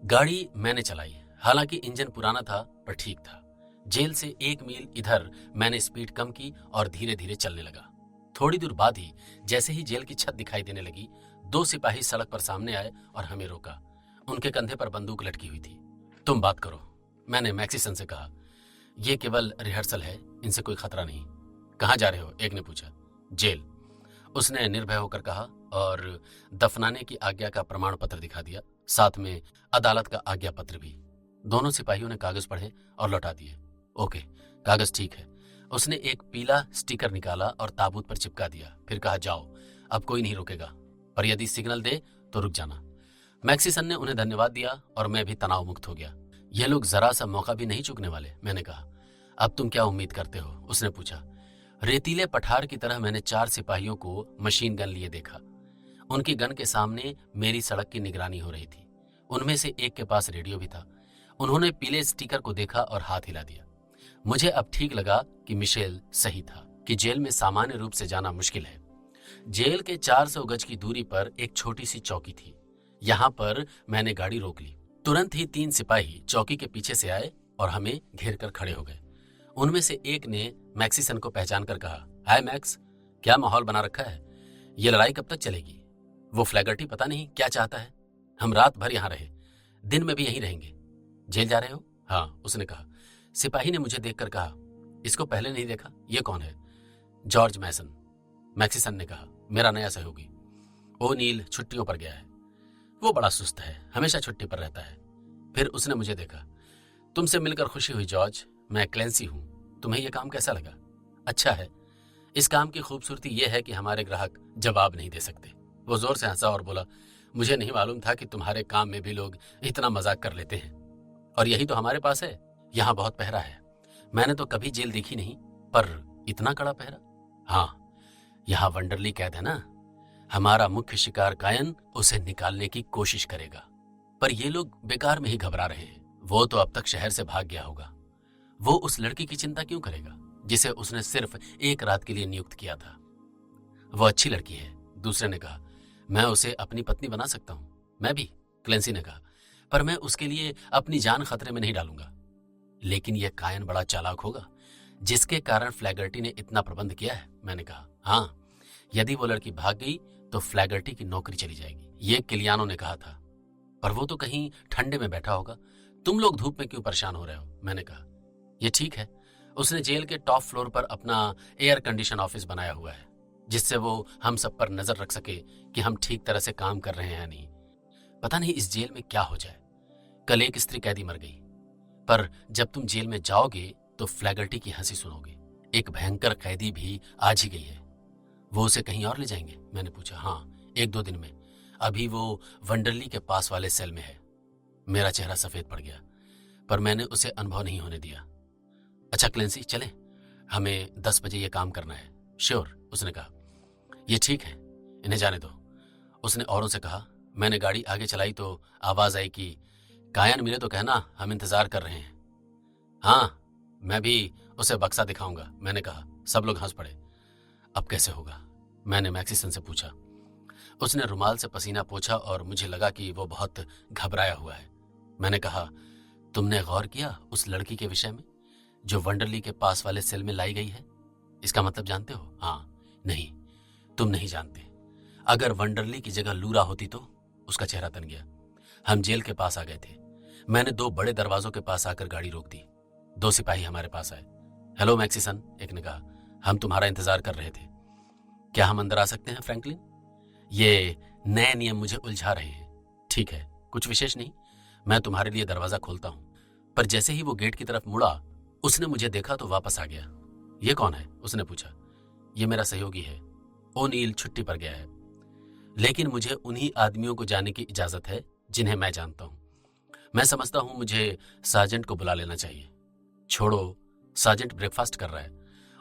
गाड़ी मैंने चलाई। हालांकि इंजन पुराना था पर ठीक था। जेल से 1 मील इधर मैंने स्पीड कम की और धीरे धीरे चलने लगा। थोड़ी दूर बाद ही जैसे ही जेल की छत दिखाई देने लगी, 2 सिपाही सड़क पर सामने आए और हमें रोका। उनके कंधे पर बंदूक लटकी हुई थी। तुम बात करो, मैंने मैक्सिसन से कहा। यह केवल रिहर्सल है, इनसे कोई खतरा नहीं। कहाँ जा रहे हो, एक ने पूछा। जेल, उसने निर्भय होकर कहा और दफनाने की आज्ञा का प्रमाण पत्र दिखा दिया, साथ में अदालत का आज्ञा पत्र भी। दोनों सिपाहियों ने कागज पढ़े और लौटा दिए। ओके, कागज ठीक है। उसने एक पीला स्टिकर निकाला और ताबूत पर चिपका दिया। फिर कहा, जाओ, अब कोई नहीं रोकेगा, पर यदि सिग्नल दे तो रुक जाना। मैक्सिसन ने उन्हें धन्यवाद दिया और मैं भी तनाव मुक्त हो गया। ये लोग जरा सा मौका भी नहीं चूकने वाले, मैंने कहा। अब तुम क्या उम्मीद करते हो, उसने पूछा। रेतीले पठार की तरह मैंने 4 सिपाहियों को मशीन गन लिए देखा। उनकी गन के सामने मेरी सड़क की निगरानी हो रही थी। उनमें से एक के पास रेडियो भी था। उन्होंने पीले स्टिकर को देखा और हाथ हिला दिया। मुझे अब ठीक लगा कि मिशेल सही था कि जेल में सामान्य रूप से जाना मुश्किल है। जेल के 400 गज की दूरी पर एक छोटी सी चौकी थी। यहां पर मैंने गाड़ी रोक ली। तुरंत ही 3 सिपाही चौकी के पीछे से आए और हमें घेर कर खड़े हो गए। उनमें से एक ने मैक्सिसन को पहचान कर कहा, हाय मैक्स, क्या माहौल बना रखा है? ये लड़ाई कब तक चलेगी? वो फ्लैगर्टी पता नहीं क्या चाहता है। हम रात भर यहां रहे, दिन में भी यहीं रहेंगे? जेल जा रहे हो? हाँ, उसने कहा। सिपाही ने मुझे देखकर कहा, इसको पहले नहीं देखा, ये कौन है? जॉर्ज मैसन। मैक्सिसन ने कहा, मेरा नया सहयोगी। ओनील छुट्टियों पर गया है। वो बड़ा सुस्त है, हमेशा छुट्टी पर रहता है। फिर उसने मुझे देखा। तुमसे मिलकर खुशी हुई जॉर्ज, मैं क्लेंसी हूं। तुम्हें यह काम कैसा लगा? अच्छा है। इस काम की खूबसूरती यह है कि हमारे ग्राहक जवाब नहीं दे सकते। वो जोर से हंसा और बोला, मुझे नहीं मालूम था कि तुम्हारे काम में भी लोग इतना मजाक कर लेते हैं। और यही तो हमारे पास है। यहाँ बहुत पहरा है। मैंने तो कभी जेल देखी नहीं, पर इतना कड़ा पहरा? हाँ, यहाँ वंडरली कैद है ना। हमारा मुख्य शिकार कायन उसे निकालने की कोशिश करेगा, पर ये लोग बेकार में ही घबरा रहे हैं। वो तो अब तक शहर से भाग गया होगा। वो उस लड़की की चिंता क्यों करेगा जिसे उसने सिर्फ एक रात के लिए नियुक्त किया था? वो अच्छी लड़की है, दूसरे ने कहा। मैं उसे अपनी पत्नी बना सकता हूं। मैं भी, क्लेंसी ने कहा, पर मैं उसके लिए अपनी जान खतरे में नहीं डालूंगा। लेकिन यह कायन बड़ा चालाक होगा, जिसके कारण फ्लैगर्टी ने इतना प्रबंध किया है। मैंने कहा, हाँ, यदि वो लड़की भाग गई तो फ्लैगर्टी की नौकरी चली जाएगी, ये किलियानो ने कहा था। पर वो तो कहीं ठंडे में बैठा होगा। तुम लोग धूप में क्यों परेशान हो रहे हो? मैंने कहा, ये ठीक है। उसने जेल के टॉप फ्लोर पर अपना एयर कंडीशन ऑफिस बनाया हुआ है, जिससे वो हम सब पर नजर रख सके कि हम ठीक तरह से काम कर रहे हैं या नहीं। पता नहीं इस जेल में क्या हो जाए। कल एक स्त्री कैदी मर गई, पर जब तुम जेल में जाओगे तो फ्लैगर्टी की हंसी सुनोगे। एक भयंकर कैदी भी आज ही गई है। वो उसे कहीं और ले जाएंगे? मैंने पूछा। हाँ, 1-2 दिन में। अभी वो वंडरली के पास वाले सेल में है। मेरा चेहरा सफेद पड़ गया, पर मैंने उसे अनुभव नहीं होने दिया। अच्छा क्लेंसी, चलें? हमें 10 बजे ये काम करना है। श्योर, उसने कहा। ये ठीक है, इन्हें जाने दो, उसने औरों से कहा। मैंने गाड़ी आगे चलाई तो आवाज आई कि कायन मिले तो कहना हम इंतजार कर रहे हैं। हाँ, मैं भी उसे बक्सा दिखाऊंगा, मैंने कहा। सब लोग हंस पड़े। अब कैसे होगा? मैंने मैक्सिसन से पूछा। उसने रुमाल से पसीना पोंछा और मुझे लगा कि वो बहुत घबराया हुआ है। मैंने कहा, तुमने गौर किया उस लड़की के विषय में जो वंडरली के पास वाले सेल में लाई गई है? इसका मतलब जानते हो? हाँ। नहीं, तुम नहीं जानते। अगर वंडरली की जगह लूरा होती तो? उसका चेहरा तन गया। हम जेल के पास आ गए थे। मैंने 2 बड़े दरवाजों के पास आकर गाड़ी रोक दी। 2 सिपाही हमारे पास आए। हेलो मैक्सिसन, एक ने कहा, हम तुम्हारा इंतजार कर रहे थे। क्या हम अंदर आ सकते हैं फ्रैंकलिन? ये नए नियम मुझे उलझा रहे हैं। ठीक है, कुछ विशेष नहीं, मैं तुम्हारे लिए दरवाजा खोलता हूं। पर जैसे ही वो गेट की तरफ मुड़ा, उसने मुझे देखा तो वापस आ गया। ये कौन है? उसने पूछा। ये मेरा सहयोगी है। ओनील छुट्टी पर गया है, लेकिन मुझे उन्हीं आदमियों को जाने की इजाजत है जिन्हें मैं जानता हूं। मैं समझता हूं मुझे सार्जेंट को बुला लेना चाहिए। छोड़ो, सार्जेंट ब्रेकफास्ट कर रहा है,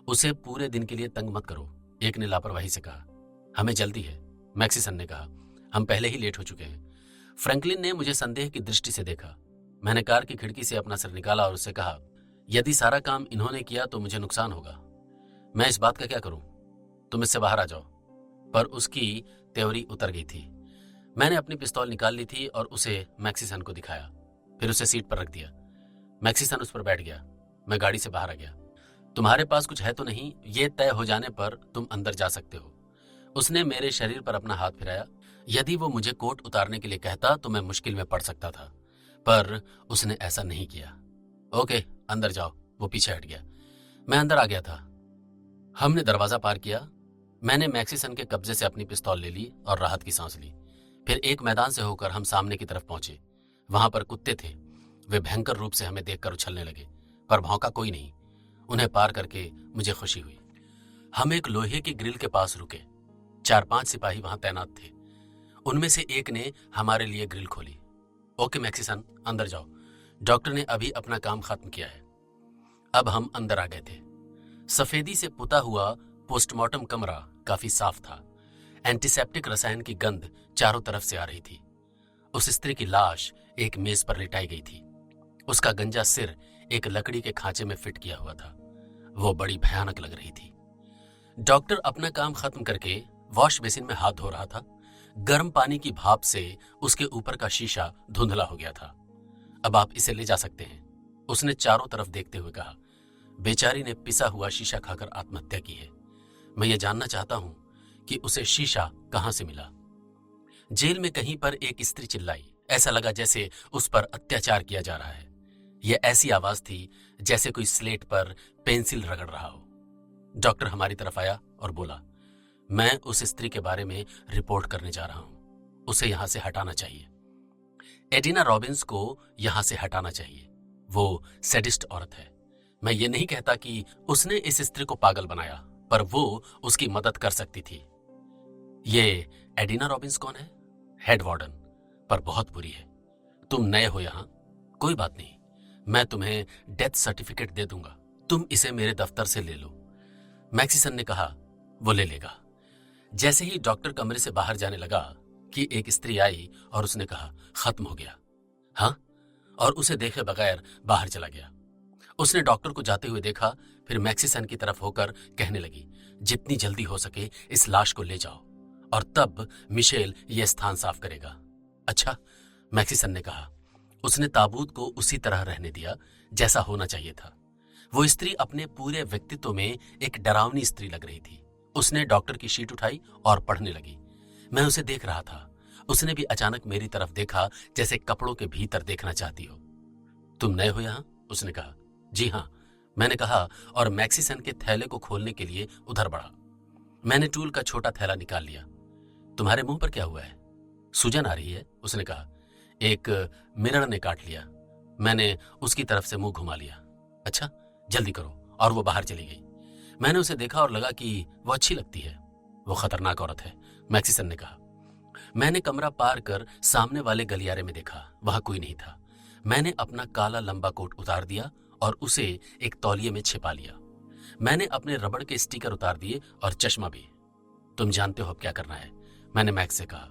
उसे पूरे दिन के लिए तंग मत करो, एक ने लापरवाही से कहा। हमें जल्दी है, मैक्सिसन ने कहा, हम पहले ही लेट हो चुके हैं। फ्रैंकलिन ने मुझे संदेह की दृष्टि से देखा। मैंने कार की खिड़की से अपना सिर निकाला और उससे कहा, यदि सारा काम इन्होंने किया तो मुझे नुकसान होगा। मैं इस बात का क्या करूं? तुम इससे बाहर आ जाओ। पर उसकी त्योरी उतर गई थी। मैंने अपनी पिस्तौल निकाल ली थी और उसे मैक्सिसन को दिखाया, फिर उसे सीट पर रख दिया। मैक्सिसन उस पर बैठ गया। मैं गाड़ी से बाहर आ गया। तुम्हारे पास कुछ है तो नहीं? ये तय हो जाने पर तुम अंदर जा सकते हो। उसने मेरे शरीर पर अपना हाथ फिराया। यदि वो मुझे कोट उतारने के लिए कहता तो मैं मुश्किल में पड़ सकता था, पर उसने ऐसा नहीं किया। ओके, अंदर जाओ, वो पीछे हट गया। मैं अंदर आ गया था। हमने दरवाजा पार किया। मैंने मैक्सिसन के कब्जे से अपनी पिस्तौल ले ली और राहत की सांस ली। फिर एक मैदान से होकर हम सामने की तरफ पहुंचे। वहां पर कुत्ते थे। वे भयंकर रूप से हमें देखकर उछलने लगे, पर भौंका कोई नहीं। उन्हें पार करके मुझे खुशी हुई। हम एक लोहे की ग्रिल के पास रुके। 4-5 सिपाही वहां तैनात थे। उनमें से एक ने हमारे लिए ग्रिल खोली। ओके मैक्सिसन, अंदर जाओ, डॉक्टर ने अभी अपना काम खत्म किया है। अब हम अंदर आ गए थे। सफेदी से पुता हुआ पोस्टमार्टम कमरा काफी साफ था। एंटीसेप्टिक रसायन की गंध चारों तरफ से आ रही थी। उस स्त्री की लाश एक मेज पर लिटाई गई थी। उसका गंजा सिर एक लकड़ी के खांचे में फिट किया हुआ था। वो बड़ी भयानक लग रही थी। डॉक्टर अपना काम खत्म करके वॉश बेसिन में हाथ धो रहा था। गर्म पानी की भाप से उसके ऊपर का शीशा धुंधला हो गया था। अब आप इसे ले जा सकते हैं, उसने चारों तरफ देखते हुए कहा। बेचारी ने पिसा हुआ शीशा खाकर आत्महत्या की है। मैं ये जानना चाहता हूं कि उसे शीशा कहां से मिला। जेल में कहीं पर एक स्त्री चिल्लाई, ऐसा लगा जैसे उस पर अत्याचार किया जा रहा है। यह ऐसी आवाज थी जैसे कोई स्लेट पर पेंसिल रगड़ रहा हो। डॉक्टर हमारी तरफ आया और बोला, मैं उस स्त्री के बारे में रिपोर्ट करने जा रहा हूं। उसे यहां से हटाना चाहिए। एडिना रॉबिन्स को यहां से हटाना चाहिए। वो सैडिस्ट औरत है। मैं ये नहीं कहता कि उसने इस स्त्री को पागल बनाया, पर वो उसकी मदद कर सकती थी। ये एडिना रॉबिन्स कौन है? हेड वार्डन, पर बहुत बुरी है। तुम नए हो यहां, कोई बात नहीं, मैं तुम्हें डेथ सर्टिफिकेट दे दूंगा। तुम इसे मेरे दफ्तर से ले लो। मैक्सिसन ने कहा, वो ले लेगा। जैसे ही डॉक्टर कमरे से बाहर जाने लगा कि एक स्त्री आई और उसने कहा, खत्म हो गया। हाँ, और उसे देखे बगैर बाहर चला गया। उसने डॉक्टर को जाते हुए देखा, फिर मैक्सिसन की तरफ होकर कहने लगी, जितनी जल्दी हो सके इस लाश को ले जाओ, और तब मिशेल यह स्थान साफ करेगा। अच्छा, मैक्सिसन ने कहा। उसने ताबूत को उसी तरह रहने दिया जैसा होना चाहिए था। वो स्त्री अपने पूरे व्यक्तित्व में एक डरावनी स्त्री लग रही थी। उसने डॉक्टर की शीट उठाई और पढ़ने लगी। मैं उसे देख रहा था। उसने भी अचानक मेरी तरफ देखा, जैसे कपड़ों के भीतर देखना चाहती हो। तुम नए हो यहां? उसने कहा। जी हां, मैंने कहा, और मैक्सिसन के थैले को खोलने के लिए उधर बढ़ा। मैंने टूल का छोटा थैला निकाल लिया। तुम्हारे मुंह पर क्या हुआ है? सूजन आ रही है, उसने कहा। एक मिरर ने काट लिया। मैंने उसकी तरफ से मुंह घुमा लिया। अच्छा, जल्दी करो। और वो बाहर चली गई। मैंने उसे देखा और लगा कि वो अच्छी लगती है। वो खतरनाक औरत है, मैक्सिसन ने कहा। मैंने कमरा पार कर सामने वाले गलियारे में देखा। वहां कोई नहीं था। मैंने अपना काला लंबा कोट उतार दिया और उसे एक तौलिए में छिपा लिया। मैंने अपने रबड़ के स्टिकर उतार दिए और चश्मा भी। तुम जानते हो अब क्या करना है, मैंने मैक्स से कहा।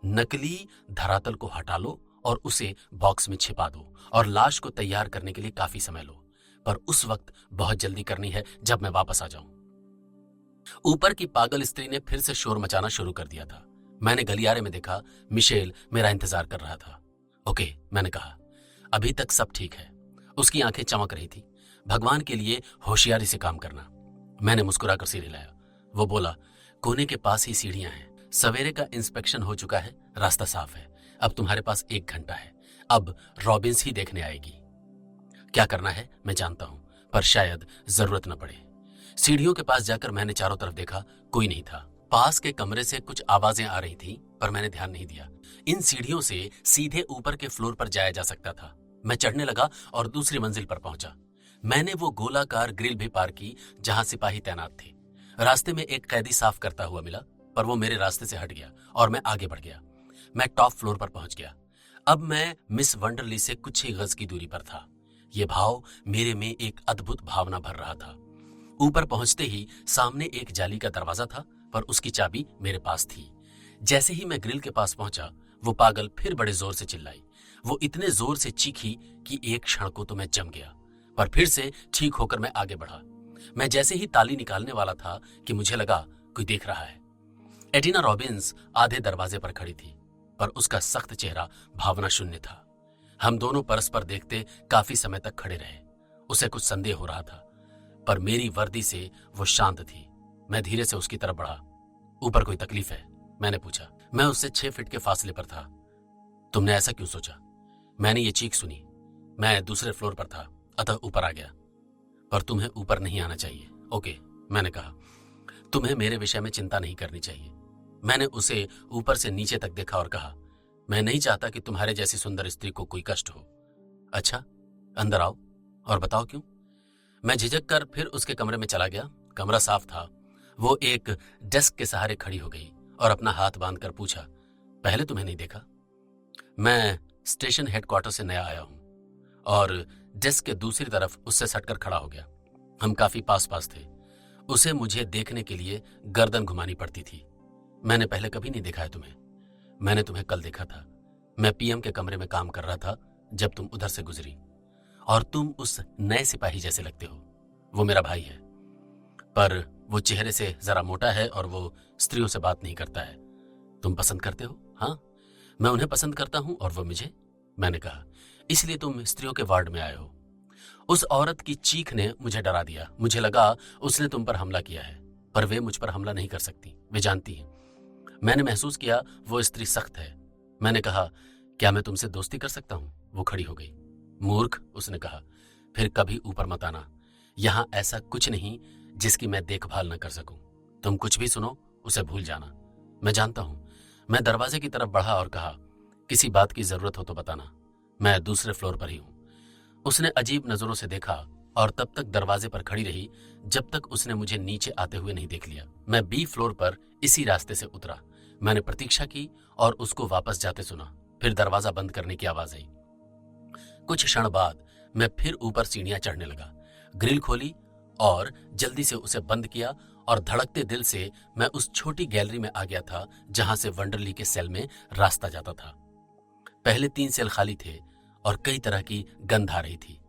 नकली धरातल को हटा लो और उसे बॉक्स में छिपा दो, और लाश को तैयार करने के लिए काफी समय लो, पर उस वक्त बहुत जल्दी करनी है जब मैं वापस आ जाऊं। ऊपर की पागल स्त्री ने फिर से शोर मचाना शुरू कर दिया था। मैंने गलियारे में देखा, मिशेल मेरा इंतजार कर रहा था। ओके, मैंने कहा, अभी तक सब ठीक है। उसकी आंखें चमक रही थी। भगवान के लिए होशियारी से काम करना। मैंने मुस्कुराकर सिर हिलाया। वो बोला, कोने के पास ही सीढ़ियां हैं। सवेरे का इंस्पेक्शन हो चुका है, रास्ता साफ है। अब तुम्हारे पास 1 घंटा है। अब रॉबिन्स ही देखने आएगी। क्या करना है मैं जानता हूं, पर शायद जरूरत न पड़े। सीढ़ियों के पास जाकर मैंने चारों तरफ देखा, कोई नहीं था। पास के कमरे से कुछ आवाजें आ रही थी, पर मैंने ध्यान नहीं दिया। इन सीढ़ियों से सीधे ऊपर के फ्लोर पर जाया जा सकता था। मैं चढ़ने लगा और दूसरी मंजिल पर पहुंचा। मैंने वो गोलाकार ग्रिल भी पार की जहां सिपाही तैनात थे। रास्ते में एक कैदी साफ करता हुआ मिला, पर वो मेरे रास्ते से हट गया और मैं आगे बढ़ गया। मैं टॉप फ्लोर पर पहुंच गया। अब मैं मिस वंडरली से कुछ ही गज की दूरी पर था। ये भाव मेरे में एक अद्भुत भावना भर रहा था। ऊपर पहुंचते ही सामने एक जाली का दरवाजा था, पर उसकी चाबी मेरे पास थी। जैसे ही मैं ग्रिल के पास पहुंचा, वो पागल फिर बड़े जोर से चिल्लाई। वो इतने जोर से चीखी कि एक क्षण को तो मैं जम गया, पर फिर से ठीक होकर मैं आगे बढ़ा। मैं जैसे ही ताली निकालने वाला था कि मुझे लगा कोई देख रहा है। एडिना रॉबिन्स आधे दरवाजे पर खड़ी थी, पर उसका सख्त चेहरा भावना शून्य था। हम दोनों परस्पर देखते काफी समय तक खड़े रहे। उसे कुछ संदेह हो रहा था, पर मेरी वर्दी से वो शांत थी। मैं धीरे से उसकी तरफ बढ़ा। ऊपर कोई तकलीफ है? मैंने पूछा। मैं उससे 6 फीट के फासले पर था। तुमने ऐसा क्यों सोचा? मैंने ये चीख सुनी। मैं दूसरे फ्लोर पर था, अतः ऊपर आ गया। पर तुम्हें ऊपर नहीं आना चाहिए। ओके, मैंने कहा। तुम्हें मेरे विषय में चिंता नहीं करनी चाहिए। मैंने उसे ऊपर से नीचे तक देखा और कहा, मैं नहीं चाहता कि तुम्हारे जैसी सुंदर स्त्री को कोई कष्ट हो। अच्छा, अंदर आओ और बताओ क्यों। मैं झिझक कर फिर उसके कमरे में चला गया। कमरा साफ था। वो एक डेस्क के सहारे खड़ी हो गई और अपना हाथ बांधकर पूछा, पहले तुम्हें नहीं देखा? मैं स्टेशन हेडक्वार्टर से नया आया हूं। और डेस्क के दूसरी तरफ उससे सटकर खड़ा हो गया। हम काफी पास पास थे। उसे मुझे देखने के लिए गर्दन घुमानी पड़ती थी। मैंने पहले कभी नहीं देखा है तुम्हें। मैंने तुम्हें कल देखा था। मैं पीएम के कमरे में काम कर रहा था जब तुम उधर से गुजरी, और तुम उस नए सिपाही जैसे लगते हो। वो मेरा भाई है, पर वो चेहरे से जरा मोटा है और वो स्त्रियों से बात नहीं करता है। तुम पसंद करते हो? हाँ, मैं उन्हें पसंद करता हूं और वो मुझे। मैंने कहा, इसलिए तुम स्त्रियों के वार्ड में आए हो। उस औरत की चीख ने मुझे डरा दिया। मुझे लगा उसने तुम पर हमला किया है, पर वे मुझ पर हमला नहीं कर सकती, वे जानती हैं। मैंने महसूस किया वो स्त्री सख्त है। मैंने कहा, क्या मैं तुमसे दोस्ती कर सकता हूं? वो खड़ी हो गई। मूर्ख, उसने कहा, फिर कभी ऊपर मत आना। यहां ऐसा कुछ नहीं जिसकी मैं देखभाल न कर सकूं। तुम कुछ भी सुनो उसे भूल जाना। मैं जानता हूं। मैं दरवाजे की तरफ बढ़ा और कहा, किसी बात की जरूरत हो तो बताना, मैं दूसरे फ्लोर पर ही हूं। उसने अजीब नजरों से देखा और तब तक दरवाजे पर खड़ी रही जब तक उसने मुझे नीचे आते हुए नहीं देख लिया। मैं बी फ्लोर पर इसी रास्ते से उतरा। मैंने प्रतीक्षा की और उसको वापस जाते सुना। फिर दरवाजा बंद करने की आवाज आई। कुछ क्षण बाद मैं फिर ऊपर सीढ़ियां चढ़ने लगा। ग्रिल खोली और जल्दी से उसे बंद किया और धड़कते दिल से मैं उस छोटी गैलरी में आ गया था जहां से वंडरली के सेल में रास्ता जाता था। पहले 3 सेल खाली थे और कई तरह की गंध आ रही थी।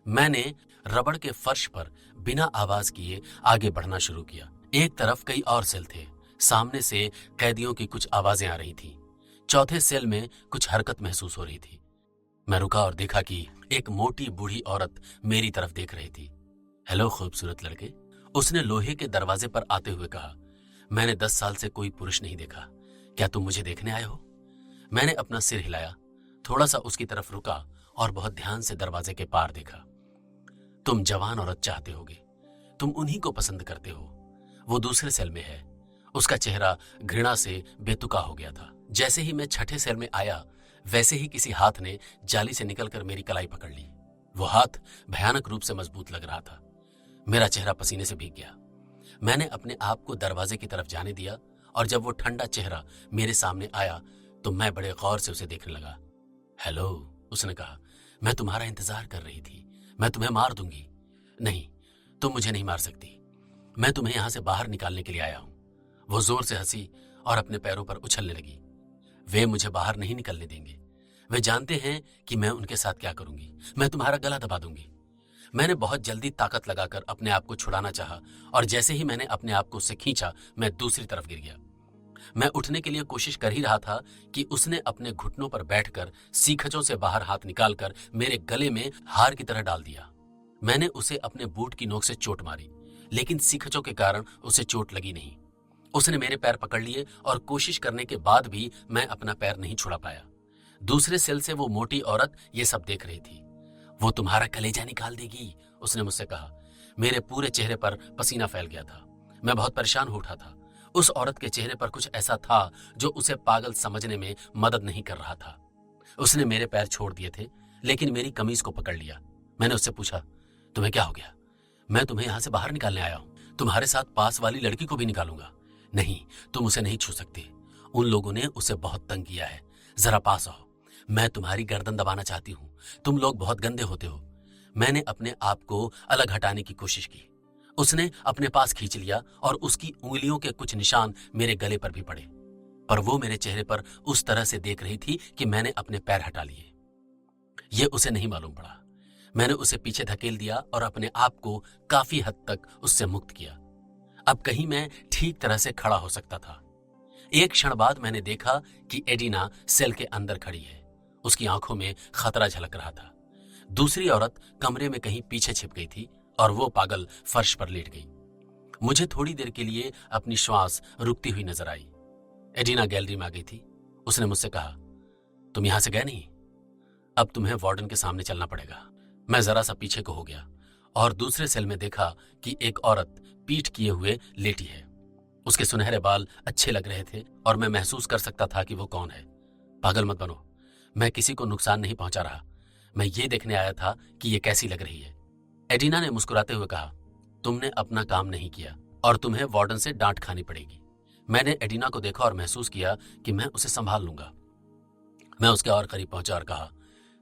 मैंने रबड़ के फर्श पर बिना आवाज किए आगे बढ़ना शुरू किया। एक तरफ कई और सेल थे। सामने से कैदियों की कुछ आवाजें आ रही थीं। चौथे सेल में कुछ हरकत महसूस हो रही थी। मैं रुका और देखा कि एक मोटी बूढ़ी औरत मेरी तरफ देख रही थी। हेलो खूबसूरत लड़के, उसने लोहे के दरवाजे पर आते हुए कहा। मैंने 10 साल से कोई पुरुष नहीं देखा। क्या तुम मुझे देखने आए हो? मैंने अपना सिर हिलाया, थोड़ा सा उसकी तरफ रुका और बहुत ध्यान से दरवाजे के पार देखा। तुम जवान औरत चाहते होगे, तुम उन्हीं को पसंद करते हो। वो दूसरे सेल में है। उसका चेहरा घृणा से बेतुका हो गया था। जैसे ही मैं छठे सेल में आया वैसे ही किसी हाथ ने जाली से निकलकर मेरी कलाई पकड़ ली। वो हाथ भयानक रूप से मजबूत लग रहा था। मेरा चेहरा पसीने से भीग गया। मैंने अपने आप को दरवाजे की तरफ जाने दिया और जब वो ठंडा चेहरा मेरे सामने आया तो मैं बड़े गौर से उसे देखने लगा। हेलो, उसने कहा, मैं तुम्हारा इंतजार कर रही थी। मैं तुम्हें मार दूंगी। नहीं, तुम मुझे नहीं मार सकती। मैं तुम्हें यहां से बाहर निकालने के लिए आया हूं। वो जोर से हंसी और अपने पैरों पर उछलने लगी। वे मुझे बाहर नहीं निकलने देंगे। वे जानते हैं कि मैं उनके साथ क्या करूंगी। मैं तुम्हारा गला दबा दूंगी। मैंने बहुत जल्दी ताकत लगाकर अपने आप को छुड़ाना चाहा और जैसे ही मैंने अपने आप को उससे खींचा मैं दूसरी तरफ गिर गया। मैं उठने के लिए कोशिश कर ही रहा था कि उसने अपने घुटनों पर बैठकर सीखचों से बाहर हाथ निकालकर मेरे गले में हार की तरह डाल दिया। मैंने उसे अपने बूट की नोक से चोट मारी, लेकिन सीखचों के कारण उसे चोट लगी नहीं। उसने मेरे पैर पकड़ लिए और कोशिश करने के बाद भी मैं अपना पैर नहीं छुड़ा पाया। दूसरे सेल से वो मोटी औरत ये सब देख रही थी। वो तुम्हारा कलेजा निकाल देगी, उसने मुझसे कहा। मेरे पूरे चेहरे पर पसीना फैल गया था। मैं बहुत परेशान हो उठा था। उस औरत के चेहरे पर कुछ ऐसा था जो उसे पागल समझने में मदद नहीं कर रहा था। उसने मेरे पैर छोड़ दिए थे, लेकिन मेरी कमीज को पकड़ लिया। मैंने उससे पूछा, तुम्हें क्या हो गया? मैं तुम्हें यहां से बाहर निकालने आया हूं। तुम्हारे साथ पास वाली लड़की को भी निकालूंगा। नहीं, तुम उसे नहीं छू सकते। उन लोगों ने उसे बहुत तंग किया है। जरा पास आओ। मैं तुम्हारी गर्दन दबाना चाहती हूँ। तुम लोग बहुत गंदे होते हो। मैंने अपने आप को अलग हटाने की कोशिश की। उसने अपने पास खींच लिया और उसकी उंगलियों के कुछ निशान मेरे गले पर भी पड़े, पर वो मेरे चेहरे पर उस तरह से देख रही थी कि मैंने अपने पैर हटा लिए। ये उसे नहीं मालूम पड़ा। मैंने उसे पीछे धकेल दिया और अपने आप को काफी हद तक उससे मुक्त किया। अब कहीं मैं ठीक तरह से खड़ा हो सकता था। एक क्षण बाद मैंने देखा कि एडिना सेल के अंदर खड़ी है। उसकी आंखों में खतरा झलक रहा था। दूसरी औरत कमरे में कहीं पीछे छिप गई थी और वो पागल फर्श पर लेट गई। मुझे थोड़ी देर के लिए अपनी श्वास रुकती हुई नजर आई। एडिना गैलरी में आ गई थी। उसने मुझसे कहा, तुम यहां से गए नहीं? अब तुम्हें वार्डन के सामने चलना पड़ेगा। मैं जरा सा पीछे को हो गया और दूसरे सेल में देखा कि एक औरत पीठ किए हुए लेटी है। उसके सुनहरे बाल अच्छे लग रहे थे और मैं महसूस कर सकता था कि वो कौन है। पागल मत बनो, मैं किसी को नुकसान नहीं पहुंचा रहा। मैं ये देखने आया था कि ये कैसी लग रही है। एडिना ने मुस्कुराते हुए कहा, तुमने अपना काम नहीं किया और तुम्हें वार्डन से डांट खानी पड़ेगी। मैंने एडिना को देखा और महसूस किया कि मैं उसे संभाल लूंगा। मैं उसके और करीब पहुंचा और कहा,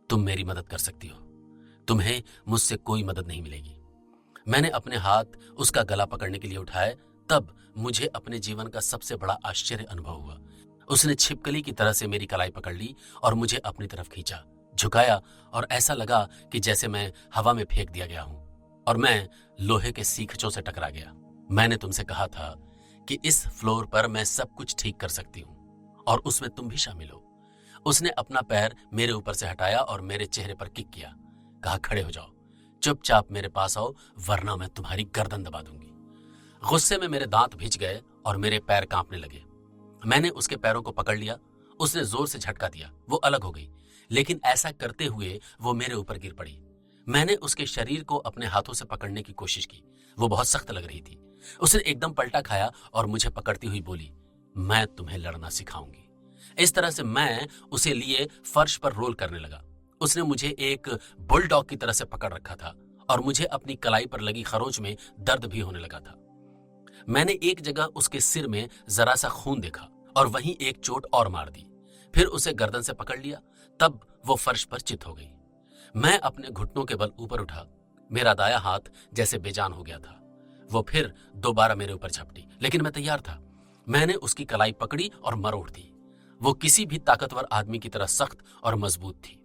तुम मेरी मदद कर सकती हो। तुम्हें मुझसे कोई मदद नहीं मिलेगी। मैंने अपने हाथ उसका गला पकड़ने के लिए उठाए, तब मुझे अपने जीवन का सबसे बड़ा आश्चर्य अनुभव हुआ। उसने छिपकली की तरह से मेरी कलाई पकड़ ली और मुझे अपनी तरफ खींचा, झुकाया और ऐसा लगा कि जैसे मैं हवा में फेंक दिया गया हूं और मैं लोहे के सीखचों से टकरा गया। मैंने तुमसे कहा था कि इस फ्लोर पर मैं सब कुछ ठीक कर सकती हूं और उसमें तुम भी शामिल हो। उसने अपना पैर मेरे ऊपर से हटाया और मेरे चेहरे पर किक किया। कहा, खड़े हो जाओ, चुपचाप मेरे पास आओ वरना मैं तुम्हारी गर्दन दबा दूंगी। गुस्से में मेरे दांत भिज गए और मेरे पैर कांपने लगे। मैंने उसके पैरों को पकड़ लिया। उसने जोर से झटका दिया, वो अलग हो गई। लेकिन ऐसा करते हुए वो मेरे ऊपर गिर पड़ी। मैंने उसके शरीर को अपने हाथों से पकड़ने की कोशिश की। वो बहुत सख्त लग रही थी। उसने एकदम पलटा खाया और मुझे पकड़ती हुई बोली, मैं तुम्हें लड़ना सिखाऊंगी। इस तरह से मैं उसे लिए फर्श पर रोल करने लगा। उसने मुझे एक बुलडॉग की तरह से पकड़ रखा था और मुझे अपनी कलाई पर लगी खरोंच में दर्द भी होने लगा था। मैंने एक जगह उसके सिर में जरा सा खून देखा और वहीं एक चोट और मार दी। फिर उसे गर्दन से पकड़ लिया, तब वो फर्श पर चित हो गई। मैं अपने घुटनों के बल ऊपर उठा। मेरा दाया हाथ जैसे बेजान हो गया था। वो फिर दोबारा मेरे ऊपर झपटी, लेकिन मैं तैयार था। मैंने उसकी कलाई पकड़ी और मरोड़ दी। वो किसी भी ताकतवर आदमी की तरह सख्त और मजबूत थी,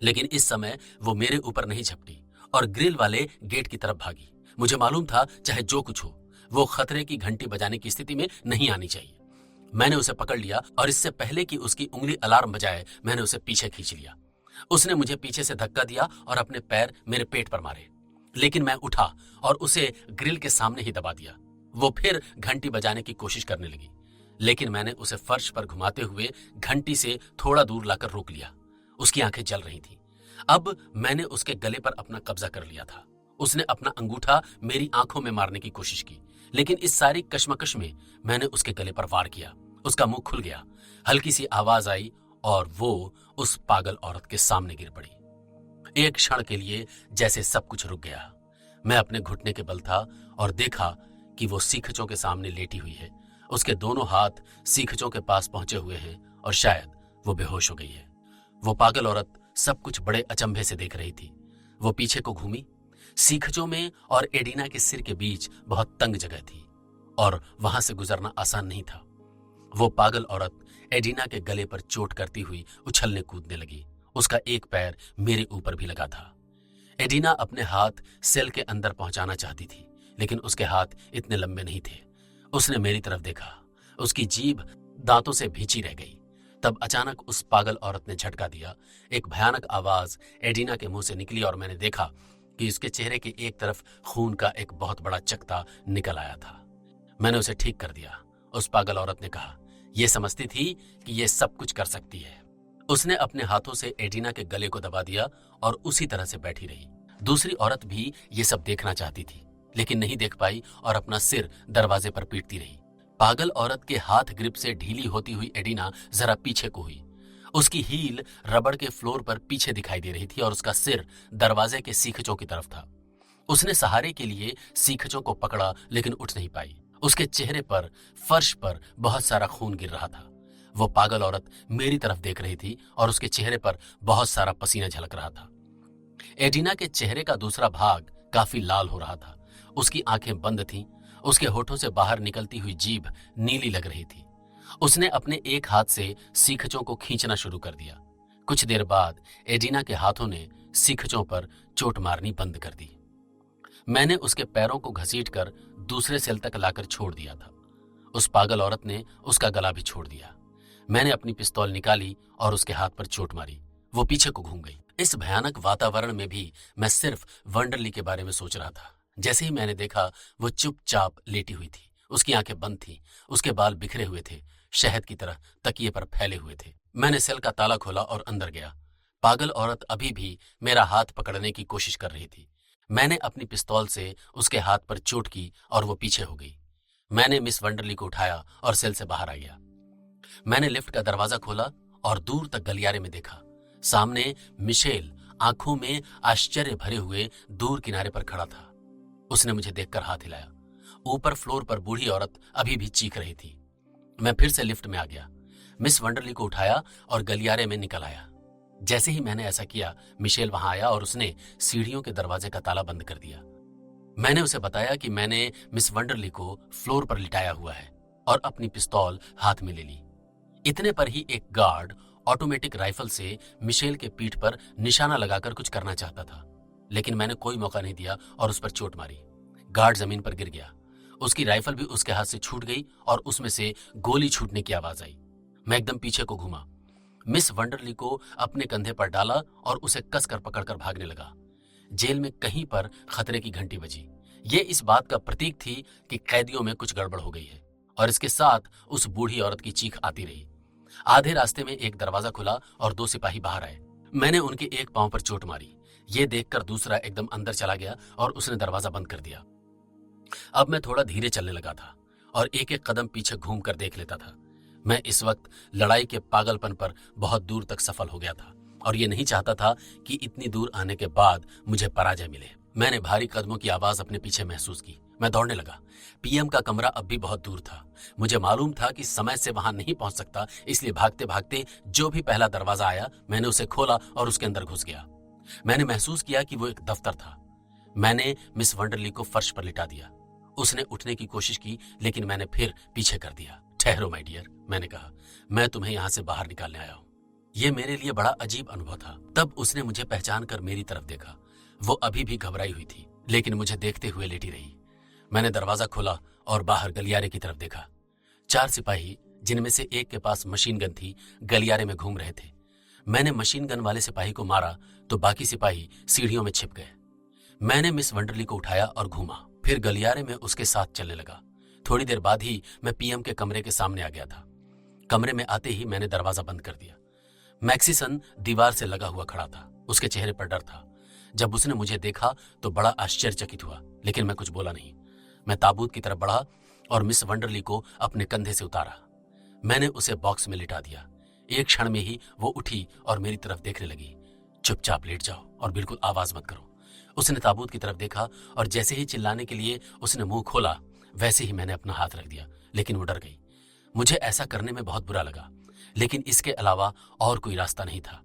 लेकिन इस समय वो मेरे ऊपर नहीं झपटी और ग्रिल वाले गेट की तरफ भागी। मुझे मालूम था चाहे जो कुछ हो, वो खतरे की घंटी बजाने की स्थिति में नहीं आनी चाहिए। मैंने उसे पकड़ लिया और इससे पहले कि उसकी उंगली अलार्म बजाए, मैंने उसे पीछे खींच लिया। उसने मुझे पीछे से धक्का दिया और अपने पैर मेरे पेट पर मारे, लेकिन मैं उठा और उसे ग्रिल के सामने ही दबा दिया। वो फिर घंटी बजाने की कोशिश करने लगी, लेकिन मैंने उसे फर्श पर घुमाते हुए घंटी से थोड़ा दूर लाकर रोक लिया। उसकी आंखें जल रही थीं। अब मैंने उसके गले पर अपना कब्जा कर लिया था। उसने अपना अंगूठा मेरी आंखों में मारने की कोशिश की, लेकिन इस सारी कश्मकश में मैंने उसके गले पर वार किया। उसका मुंह खुल गया, हल्की सी आवाज आई और वो उस पागल औरत के सामने गिर पड़ी। एक क्षण के लिए जैसे सब कुछ रुक गया। मैं अपने घुटने के बल था और देखा कि वो सीखचों के सामने लेटी हुई है। उसके दोनों हाथ सीखचों के पास पहुंचे हुए हैं और शायद वो बेहोश हो गई है। वो पागल औरत सब कुछ बड़े अचंभे से देख रही थी। वो पीछे को घूमी। सीखचों में और एडिना के सिर के बीच बहुत तंग जगह थी और वहां से गुजरना आसान नहीं था। वो पागल औरत एडिना के गले पर चोट करती हुई उछलने कूदने लगी। उसका एक पैर मेरे ऊपर भी लगा था। एडिना अपने हाथ सेल के अंदर पहुंचाना चाहती थी, लेकिन उसके हाथ इतने लंबे नहीं थे। उसने मेरी तरफ देखा। उसकी जीभ दांतों से भींची रह गई। तब अचानक उस पागल औरत ने झटका दिया। एक भयानक आवाज एडिना के मुंह से निकली और मैंने देखा कि उसके चेहरे के एक तरफ खून का एक बहुत बड़ा चकता निकल आया था। मैंने उसे ठीक कर दिया। उस पागल औरत ने कहा, यह समझती थी कि यह सब कुछ कर सकती है। उसने अपने हाथों से एडिना के गले को दबा दिया और उसी तरह से बैठी रही। दूसरी औरत भी ये सब देखना चाहती थी, लेकिन नहीं देख पाई और अपना सिर दरवाजे पर पीटती रही। पागल औरत के हाथ ग्रिप से ढीली होती हुई एडिना जरा पीछे को हुई। उसकी हील रबड़ के फ्लोर पर पीछे दिखाई दे रही थी और उसका सिर दरवाजे के सीखचों की तरफ था। उसने सहारे के लिए सीखचों को पकड़ा, लेकिन उठ नहीं पाई। उसके चेहरे पर फर्श पर बहुत सारा खून गिर रहा था। वो पागल औरत मेरी तरफ देख रही थी और उसके चेहरे पर बहुत सारा पसीना झलक रहा था। एडिना के चेहरे का दूसरा भाग काफी लाल हो रहा था। उसकी आंखें बंद थीं। उसके होठों से बाहर निकलती हुई जीभ नीली लग रही थी। उसने अपने एक हाथ से सीखचों को खींचना शुरू कर दिया। कुछ देर बाद एडिना के हाथों ने सीखचों पर चोट मारनी बंद कर दी। मैंने उसके पैरों को घसीटकर दूसरे सेल तक लाकर छोड़ दिया था। उस पागल औरत ने उसका गला भी छोड़ दिया। मैंने अपनी पिस्तौल निकाली और उसके हाथ पर चोट मारी। वो पीछे को घूम गई। इस भयानक वातावरण में भी मैं सिर्फ वंडरली के बारे में सोच रहा था। जैसे ही मैंने देखा, वो चुपचाप लेटी हुई थी। उसकी आंखें बंद थीं। उसके बाल बिखरे हुए थे, शहद की तरह तकिए पर फैले हुए थे। मैंने सेल का ताला खोला और अंदर गया। पागल औरत अभी भी मेरा हाथ पकड़ने की कोशिश कर रही थी। मैंने अपनी पिस्तौल से उसके हाथ पर चोट की और वो पीछे हो गई। मैंने मिस वंडरली को उठाया और सेल से बाहर आ गया। मैंने लिफ्ट का दरवाजा खोला और दूर तक गलियारे में देखा। सामने मिशेल आंखों में आश्चर्य भरे हुए दूर किनारे पर खड़ा था। उसने मुझे देखकर हाथ हिलाया। ऊपर फ्लोर पर बूढ़ी औरत अभी भी चीख रही थी। मैं फिर से लिफ्ट में आ गया, मिस वंडरली को उठाया और गलियारे में निकल आया। जैसे ही मैंने ऐसा किया, मिशेल वहां आया और उसने सीढ़ियों के दरवाजे का ताला बंद कर दिया। मैंने उसे बताया कि मैंने मिस वंडरली को फ्लोर पर लिटाया हुआ है और अपनी पिस्तौल हाथ में ले ली। इतने पर ही एक गार्ड ऑटोमेटिक राइफल से मिशेल के पीठ पर निशाना लगाकर कुछ करना चाहता था, लेकिन मैंने कोई मौका नहीं दिया और उस पर चोट मारी। गार्ड जमीन पर गिर गया। उसकी राइफल भी उसके हाथ से छूट गई और उसमें से गोली छूटने की आवाज आई। मैं एकदम पीछे को घूमा, मिस वंडरली को अपने कंधे पर डाला और उसे कसकर पकड़कर भागने लगा। जेल में कहीं पर खतरे की घंटी बजी। ये इस बात का प्रतीक थी कि कैदियों में कुछ गड़बड़ हो गई है, और इसके साथ उस बूढ़ी औरत की चीख आती रही। आधे रास्ते में एक दरवाजा खुला और 2 सिपाही बाहर आए। मैंने उनके एक पांव पर चोट मारी। ये देखकर दूसरा एकदम अंदर चला गया और उसने दरवाजा बंद कर दिया। अब मैं थोड़ा धीरे चलने लगा था और एक एक कदम पीछे घूम कर देख लेता था। मैं इस वक्त लड़ाई के पागलपन पर बहुत दूर तक सफल हो गया था और ये नहीं चाहता था कि इतनी दूर आने के बाद मुझे पराजय मिले। मैंने भारी कदमों की आवाज अपने पीछे महसूस की। मैं दौड़ने लगा। पीएम का कमरा अब भी बहुत दूर था। मुझे मालूम था कि समय से वहां नहीं पहुंच सकता, इसलिए भागते भागते जो भी पहला दरवाजा आया मैंने उसे खोला और उसके अंदर घुस गया। मैंने महसूस किया कि वो एक दफ्तर था। मैंने मिस वंडरली को फर्श पर लिटा दिया। उसने उठने की कोशिश की, लेकिन मैंने फिर पीछे कर दिया। ठहरो माय डियर, मैंने कहा, मैं तुम्हें यहां से बाहर निकालने आया हूं। यह मेरे लिए बड़ा अजीब अनुभव था। तब उसने मुझे पहचान कर मेरी तरफ देखा। वो अभी भी घबराई हुई थी, लेकिन मुझे देखते हुए लेटी रही। मैंने दरवाजा खोला और बाहर गलियारे की तरफ देखा। 4 सिपाही, जिनमें से एक के पास मशीन गन थी, गलियारे में घूम रहे थे। मैंने मशीन गन वाले सिपाही को मारा तो बाकी सिपाही सीढ़ियों में छिप गए। मैंने मिस वंडरली को उठाया और घूमा, फिर गलियारे में उसके साथ चलने लगा। थोड़ी देर बाद ही मैं पीएम के कमरे के सामने आ गया था। कमरे में आते ही मैंने दरवाजा बंद कर दिया। मैक्सिसन दीवार से लगा हुआ खड़ा था। उसके चेहरे पर डर था। जब उसने मुझे देखा तो बड़ा आश्चर्यचकित हुआ, लेकिन मैं कुछ बोला नहीं। मैं ताबूत की तरफ बढ़ा और मिस वंडरली को अपने कंधे से उतारा। मैंने उसे बॉक्स में लिटा दिया। एक क्षण में ही वो उठी और मेरी तरफ देखने लगी। चुपचाप लेट जाओ और बिल्कुल आवाज मत करो। उसने ताबूत की तरफ देखा और जैसे ही चिल्लाने के लिए उसने मुंह खोला, वैसे ही मैंने अपना हाथ रख दिया, लेकिन वो डर गई। मुझे ऐसा करने में बहुत बुरा लगा, लेकिन इसके अलावा और कोई रास्ता नहीं था।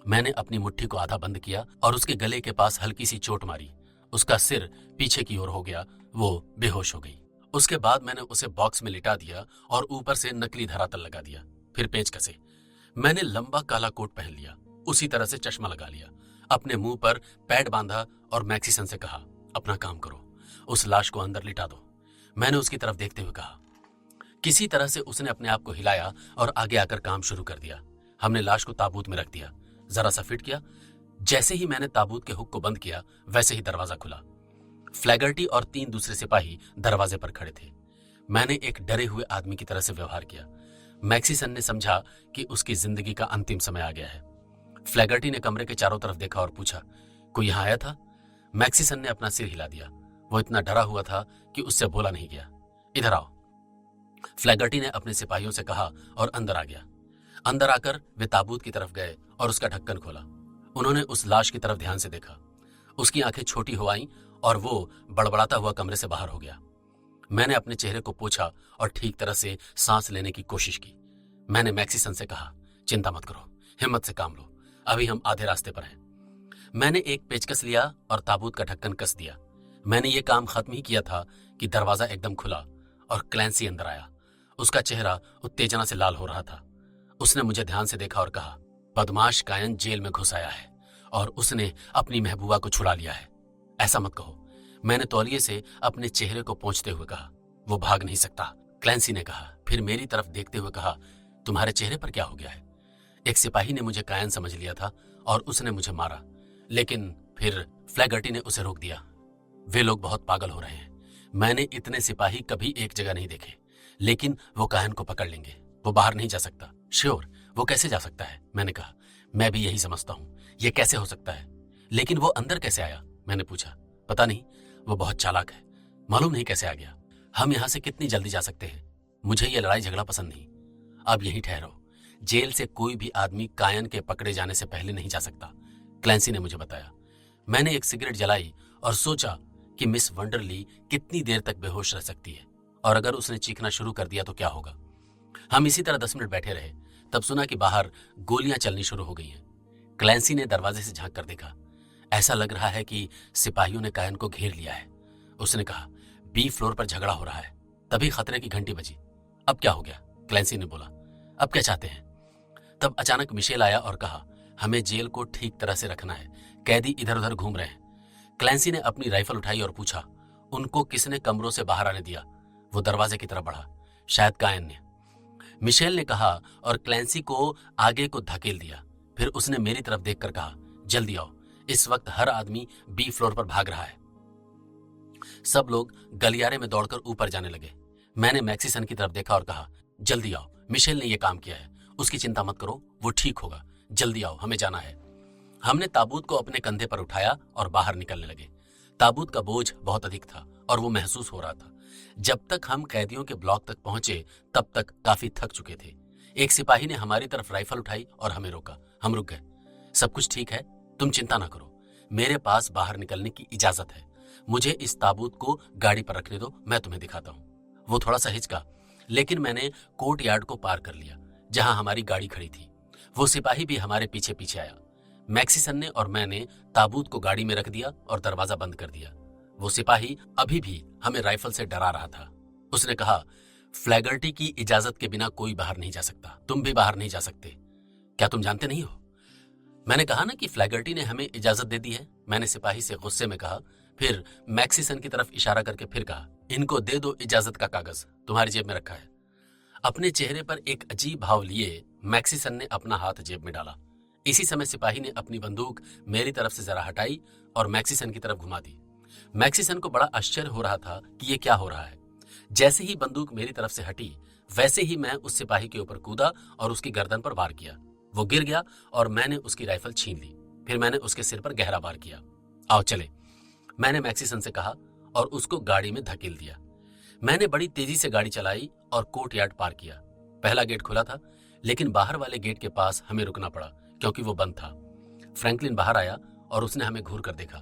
मैंने अपनी मुट्ठी को आधा बंद किया और उसके गले के पास हल्की सी चोट मारी। उसका सिर पीछे की ओर हो गया। वो बेहोश हो गई। उसके बाद मैंने उसे बॉक्स में लिटा दिया और ऊपर से नकली धरातल लगा दिया, फिर पेच कसे। मैंने लंबा काला कोट पहन लिया, उसी तरह से चश्मा लगा लिया, अपने मुंह पर पैड बांधा और मैक्सिसन से कहा, अपना काम करो, उस लाश को अंदर लिटा दो। मैंने उसकी तरफ देखते हुए कहा। किसी तरह से उसने अपने आप को हिलाया और आगे आकर काम शुरू कर दिया। हमने लाश को ताबूत में रख दिया, जरा सा फिट किया। जैसे ही मैंने ताबूत के हुक को बंद किया, वैसे ही दरवाजा खुला। फ्लैगर्टी और 3 दूसरे सिपाही दरवाजे पर खड़े थे। मैंने एक डरे हुए आदमी की तरह से व्यवहार किया। मैक्सिसन ने समझा कि उसकी जिंदगी का अंतिम समय आ गया है। फ्लैगर्टी ने कमरे के चारों तरफ देखा और पूछा, कोई यहां आया था? मैक्सिसन ने अपना सिर हिला दिया। वो इतना डरा हुआ था कि उससे बोला नहीं गया। इधर आओ, फ्लैगर्टी ने अपने सिपाहियों से कहा और अंदर आ गया। अंदर आकर वे ताबूत की तरफ गए और उसका ढक्कन खोला। उन्होंने उस लाश की तरफ ध्यान से देखा। उसकी आंखें छोटी हो आईं और वो बड़बड़ाता हुआ कमरे से बाहर हो गया। मैंने अपने चेहरे को पोंछा और ठीक तरह से सांस लेने की कोशिश की। मैंने मैक्सिसन से कहा, चिंता मत करो, हिम्मत से काम लो, अभी हम आधे रास्ते पर हैं। मैंने एक पेचकस लिया और ताबूत का ढक्कन कस दिया। मैंने ये काम खत्म ही किया था कि दरवाजा एकदम खुला और क्लैंसी अंदर आया। उसका चेहरा उत्तेजना से लाल हो रहा था। उसने मुझे ध्यान से देखा और कहा, बदमाश कायन जेल में घुस आया है और उसने अपनी महबूबा को छुड़ा लिया है। ऐसा मत कहो, मैंने तौलिए से अपने चेहरे को पोंछते हुए कहा। वो भाग नहीं सकता, क्लैंसी ने कहा। फिर मेरी तरफ देखते हुए कहा, तुम्हारे चेहरे पर क्या हो गया है? एक सिपाही ने मुझे कायन समझ लिया था और उसने मुझे मारा, लेकिन फिर फ्लैगर्टी ने उसे रोक दिया। वे लोग बहुत पागल हो रहे हैं। मैंने इतने सिपाही कभी एक जगह नहीं देखे, लेकिन वो कायन को पकड़ लेंगे। वो बाहर नहीं जा सकता। श्योर, वो कैसे जा सकता है? मैंने कहा, मैं भी यही समझता हूं, ये कैसे हो सकता है, लेकिन वो अंदर कैसे आया? मैंने पूछा। पता नहीं, वो बहुत चालाक है, मालूम नहीं कैसे आ गया। हम यहां से कितनी जल्दी जा सकते हैं? मुझे ये लड़ाई झगड़ा पसंद नहीं। अब यहीं ठहरो। जेल से कोई भी आदमी कायन के पकड़े जाने से पहले नहीं जा सकता, क्लैंसी ने मुझे बताया। मैंने एक सिगरेट जलाई और सोचा कि मिस वंडरली कितनी देर तक बेहोश रह सकती है, और अगर उसने चीखना शुरू कर दिया तो क्या होगा। हम इसी तरह 10 मिनट बैठे रहे। तब सुना कि बाहर गोलियां चलनी शुरू हो गई हैं। क्लैंसी ने दरवाजे से झांक कर देखा। ऐसा लग रहा है कि सिपाहियों ने कायन को घेर लिया है। उसने कहा, बी फ्लोर पर झगड़ा हो रहा है। तभी खतरे की घंटी बजी। अब क्या हो गया? क्लैंसी ने बोला। अब क्या चाहते हैं? तब अचानक मिशेल आया और कहा, हमें जेल को ठीक तरह से रखना है, कैदी इधर उधर घूम रहे हैं। क्लैंसी ने अपनी राइफल उठाई और पूछा, उनको किसने कमरों से बाहर आने दिया? वो दरवाजे की तरफ बढ़ा। शायद कायन ने, मिशेल ने कहा और क्लैंसी को आगे को धकेल दिया। फिर उसने मेरी तरफ देखकर कहा, जल्दी आओ, इस वक्त हर आदमी बी फ्लोर पर भाग रहा है। सब लोग गलियारे में दौड़कर ऊपर जाने लगे। मैंने मैक्सिसन की तरफ देखा और कहा, जल्दी आओ, मिशेल ने यह काम किया है, उसकी चिंता मत करो, वो ठीक होगा, जल्दी आओ, हमें जाना है। हमने ताबूत को अपने कंधे पर उठाया और बाहर निकलने लगे। ताबूत का बोझ बहुत अधिक था और वो महसूस हो रहा था। जब तक हम कैदियों के ब्लॉक तक पहुंचे तब तक काफी थक चुके थे। एक सिपाही ने हमारी तरफ राइफल उठाई और हमें रोका। हम रुक गए। सब कुछ ठीक है, तुम चिंता ना करो, मेरे पास बाहर निकलने की इजाजत है। मुझे इस ताबूत को गाड़ी पर रखने दो, मैं तुम्हें दिखाता हूँ। वो थोड़ा सा हिचका, लेकिन मैंने कोर्ट यार्ड को पार कर लिया जहां हमारी गाड़ी खड़ी थी। वो सिपाही भी हमारे पीछे पीछे आया। मैक्सिसन ने और मैंने ताबूत को गाड़ी में रख दिया और दरवाजा बंद कर दिया। वो सिपाही अभी भी हमें राइफल से डरा रहा था। उसने कहा, फ्लैगर्टी की इजाजत के बिना कोई बाहर नहीं जा सकता, तुम भी बाहर नहीं जा सकते। क्या तुम जानते नहीं हो? मैंने कहा ना कि फ्लैगर्टी ने हमें इजाजत दे दी है, मैंने सिपाही से गुस्से में कहा। फिर मैक्सिसन की तरफ इशारा करके फिर कहा, इनको दे दो इजाजत का कागज, तुम्हारी जेब में रखा है। अपने चेहरे पर एक अजीब भाव लिए मैक्सिसन ने अपना हाथ जेब में डाला। इसी समय सिपाही ने अपनी बंदूक मेरी तरफ से जरा हटाई और मैक्सिसन की तरफ घुमा दी। मैक्सिसन को बड़ा आश्चर्य हो रहा था कि ये क्या हो रहा है। जैसे ही बंदूक मेरी तरफ से हटी वैसे ही मैं उस सिपाही के ऊपर कूदा और उसकी गर्दन पर वार किया। वो गिर गया और मैंने उसकी राइफल छीन ली। फिर मैंने उसके सिर पर गहरा वार किया। आओ चले, मैंने मैक्सिसन से कहा और उसको गाड़ी में धकेल दिया। मैंने बड़ी तेजी से गाड़ी चलाई और कोर्ट यार्ड पार किया। पहला गेट खुला था, लेकिन बाहर वाले गेट के पास हमें रुकना पड़ा क्योंकि वो बंद था। फ्रैंकलिन बाहर आया और उसने हमें घूर कर देखा।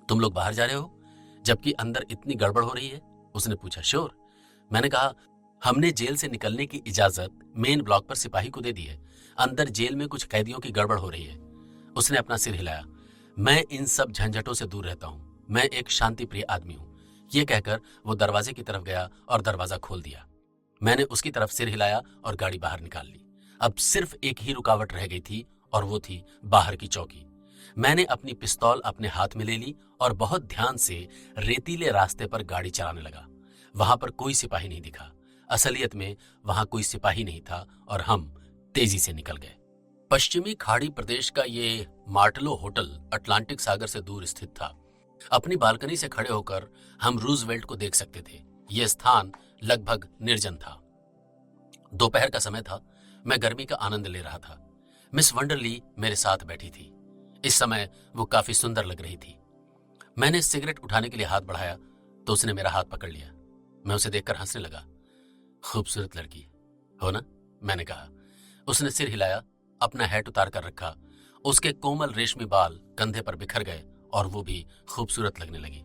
तुम लोग बाहर जा रहे हो जबकि अंदर इतनी गड़बड़ हो रही है? उसने पूछा। श्योर, मैंने कहा। हमने जेल से निकलने की इजाजत मेन ब्लॉक पर सिपाही को दे दी है। अंदर जेल में कुछ कैदियों की गड़बड़ हो रही है। उसने अपना सिर हिलाया। मैं इन सब झंझटों से दूर रहता हूं, मैं एक शांति प्रिय आदमी हूं। यह कहकर वो दरवाजे की तरफ गया और दरवाजा खोल दिया। मैंने उसकी तरफ सिर हिलाया और गाड़ी बाहर निकाल ली। अब सिर्फ एक ही रुकावट रह गई थी और वो थी बाहर की चौकी। मैंने अपनी पिस्तौल अपने हाथ में ले ली और बहुत ध्यान से रेतीले रास्ते पर गाड़ी चलाने लगा। वहां पर कोई सिपाही नहीं दिखा। असलियत में वहां कोई सिपाही नहीं था और हम तेजी से निकल गए। पश्चिमी खाड़ी प्रदेश का ये मार्टलो होटल अटलांटिक सागर से दूर स्थित था। अपनी बालकनी से खड़े होकर हम रूजवेल्ट को देख सकते थे। यह स्थान लगभग निर्जन था। दोपहर का समय था। मैं गर्मी का आनंद ले रहा था। मिस वंडरली मेरे साथ बैठी थी। इस समय वो काफी सुंदर लग रही थी। मैंने सिगरेट उठाने के लिए हाथ बढ़ाया तो उसने मेरा हाथ पकड़ लिया। मैं उसे देखकर हंसने लगा। खूबसूरत लड़की हो ना, मैंने कहा। उसने सिर हिलाया, अपना हैट उतार कर रखा। उसके कोमल रेशमी बाल कंधे पर बिखर गए और वो भी खूबसूरत लगने लगी।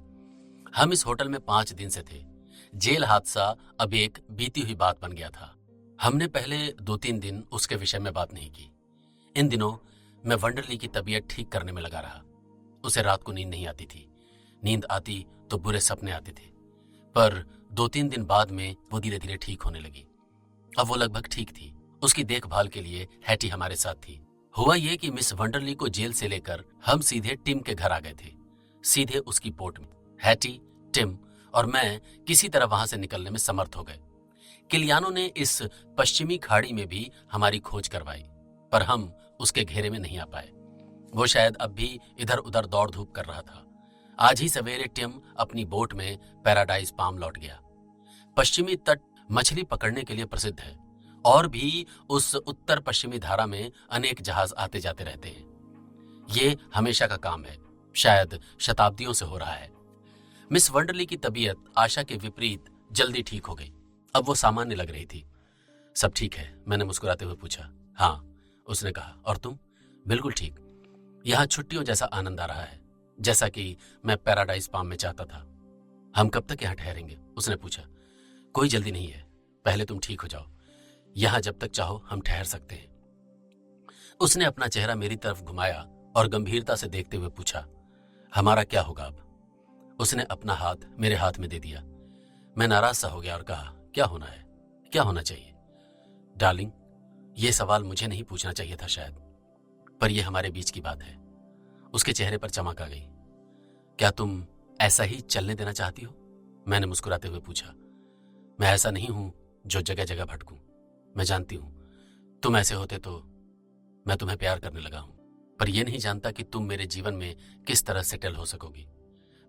हम इस होटल में 5 दिन से थे। जेल हादसा अब एक बीती हुई बात बन गया था। हमने पहले 2-3 दिन उसके विषय में बात नहीं की। इन दिनों मैं वंडरली की तबीयत ठीक करने में लगा रहा। उसे रात को नींद नहीं आती थी। नींद आती तो बुरे सपने आते थे। पर 2-3 दिन बाद में वो धीरे धीरे ठीक होने लगी। अब वो लगभग ठीक थी। उसकी देखभाल के लिए हैटी हमारे साथ थी। हुआ ये कि मिस वंडरली को जेल से लेकर हम सीधे टिम के घर आ गए थे, सीधे उसकी पोर्ट में। हैटी, टिम और मैं किसी तरह वहां से निकलने में समर्थ हो गए। किलियानो ने इस पश्चिमी खाड़ी में भी हमारी खोज करवाई, पर हम उसके घेरे में नहीं आ पाए। वो शायद अब भी इधर उधर दौड़ धूप कर रहा था। आज ही सवेरे टिम अपनी बोट में पैराडाइज पाम लौट गया। पश्चिमी तट मछली पकड़ने के लिए प्रसिद्ध है और भी उस उत्तर पश्चिमी धारा में अनेक जहाज आते जाते रहते हैं। ये हमेशा का काम है, शायद शताब्दियों से हो रहा है। मिस वंडरली की तबीयत आशा के विपरीत जल्दी ठीक हो गई। अब वो सामान्य लग रही थी। सब ठीक है, मैंने मुस्कुराते हुए पूछा। हाँ, उसने कहा। और तुम? बिल्कुल ठीक। यहाँ छुट्टियों जैसा आनंद आ रहा है, जैसा कि मैं पैराडाइज पाम में चाहता था। हम कब तक यहाँ ठहरेंगे? उसने पूछा। कोई जल्दी नहीं है, पहले तुम ठीक हो जाओ। यहाँ जब तक चाहो हम ठहर सकते हैं। उसने अपना चेहरा मेरी तरफ घुमाया और गंभीरता से देखते हुए पूछा, हमारा क्या होगा अब? उसने अपना हाथ मेरे हाथ में दे दिया। मैं नाराज सा हो गया और कहा, क्या होना है? क्या होना चाहिए? डार्लिंग, ये सवाल मुझे नहीं पूछना चाहिए था शायद, पर यह हमारे बीच की बात है। उसके चेहरे पर चमक आ गई। क्या तुम ऐसा ही चलने देना चाहती हो? मैंने मुस्कुराते हुए पूछा। मैं ऐसा नहीं हूं जो जगह जगह भटकूं। मैं जानती हूं तुम ऐसे होते तो मैं तुम्हें प्यार करने लगा हूं, पर यह नहीं जानता कि तुम मेरे जीवन में किस तरह सेटल हो सकोगी।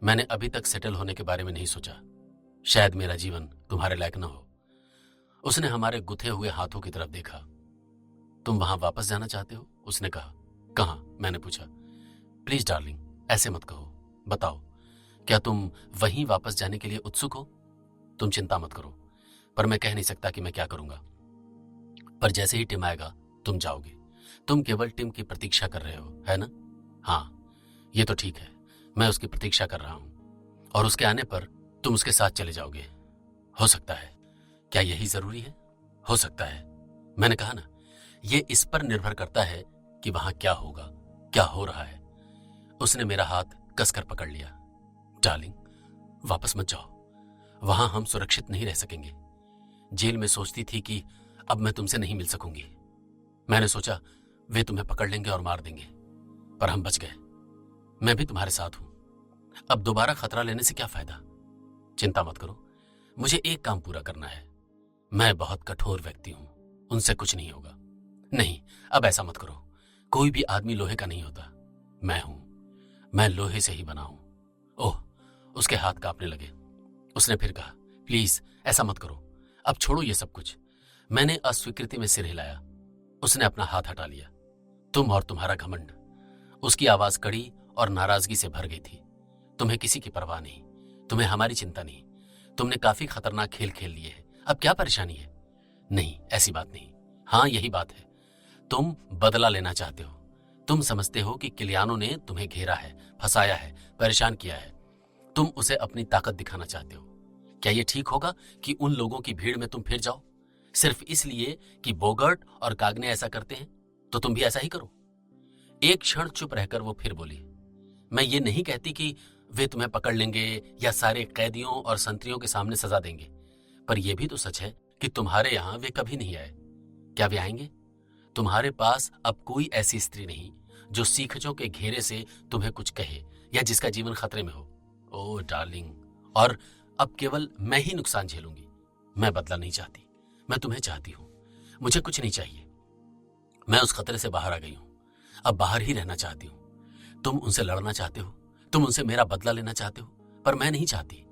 मैंने अभी तक सेटल होने के बारे में नहीं सोचा। शायद मेरा जीवन तुम्हारे लायक न हो। उसने हमारे गुथे हुए हाथों की तरफ देखा। तुम वहां वापस जाना चाहते हो? उसने कहा। कहाँ? मैंने पूछा। प्लीज डार्लिंग, ऐसे मत कहो। बताओ, क्या तुम वहीं वापस जाने के लिए उत्सुक हो? तुम चिंता मत करो, पर मैं कह नहीं सकता कि मैं क्या करूंगा। पर जैसे ही टिम आएगा तुम जाओगे। तुम केवल टिम की प्रतीक्षा कर रहे हो, है ना? हाँ, ये तो ठीक है। मैं उसकी प्रतीक्षा कर रहा हूं और उसके आने पर तुम उसके साथ चले जाओगे। हो सकता है। क्या यही जरूरी है? हो सकता है। मैंने कहा ना, ये इस पर निर्भर करता है कि वहां क्या होगा, क्या हो रहा है। उसने मेरा हाथ कसकर पकड़ लिया। डार्लिंग, वापस मत जाओ। वहां हम सुरक्षित नहीं रह सकेंगे। जेल में सोचती थी कि अब मैं तुमसे नहीं मिल सकूंगी। मैंने सोचा वे तुम्हें पकड़ लेंगे और मार देंगे, पर हम बच गए। मैं भी तुम्हारे साथ हूं। अब दोबारा खतरा लेने से क्या फायदा? चिंता मत करो, मुझे एक काम पूरा करना है। मैं बहुत कठोर व्यक्ति हूं, उनसे कुछ नहीं होगा। नहीं, अब ऐसा मत करो। कोई भी आदमी लोहे का नहीं होता। मैं हूं, मैं लोहे से ही बना हूं। ओह, उसके हाथ कांपने लगे। उसने फिर कहा, प्लीज ऐसा मत करो, अब छोड़ो ये सब कुछ। मैंने अस्वीकृति में सिर हिलाया। उसने अपना हाथ हटा लिया। तुम और तुम्हारा घमंड। उसकी आवाज कड़ी और नाराजगी से भर गई थी। तुम्हें किसी की परवाह नहीं, तुम्हें हमारी चिंता नहीं। तुमने काफी खतरनाक खेल खेल लिए हैं, अब क्या परेशानी है? नहीं, ऐसी बात नहीं। हाँ, यही बात है। तुम बदला लेना चाहते हो। तुम समझते हो कि किलियानो ने तुम्हें घेरा है, फंसाया है, परेशान किया है। तुम उसे अपनी ताकत दिखाना चाहते हो। क्या यह ठीक होगा कि उन लोगों की भीड़ में तुम फिर जाओ, सिर्फ इसलिए कि बोगर्ट और कागने ऐसा करते हैं तो तुम भी ऐसा ही करो? एक क्षण चुप रहकर वो फिर बोली, मैं ये नहीं कहती कि वे तुम्हें पकड़ लेंगे या सारे कैदियों और संतरियों के सामने सजा देंगे, पर यह भी तो सच है कि तुम्हारे यहां वे कभी नहीं आए। क्या वे आएंगे? तुम्हारे पास अब कोई ऐसी स्त्री नहीं जो सीखजों के घेरे से तुम्हें कुछ कहे या जिसका जीवन खतरे में हो। ओह डार्लिंग, और अब केवल मैं ही नुकसान झेलूंगी। मैं बदला नहीं चाहती, मैं तुम्हें चाहती हूं। मुझे कुछ नहीं चाहिए। मैं उस खतरे से बाहर आ गई हूं, अब बाहर ही रहना चाहती हूं। तुम उनसे लड़ना चाहते हो, तुम उनसे मेरा बदला लेना चाहते हो, पर मैं नहीं चाहती।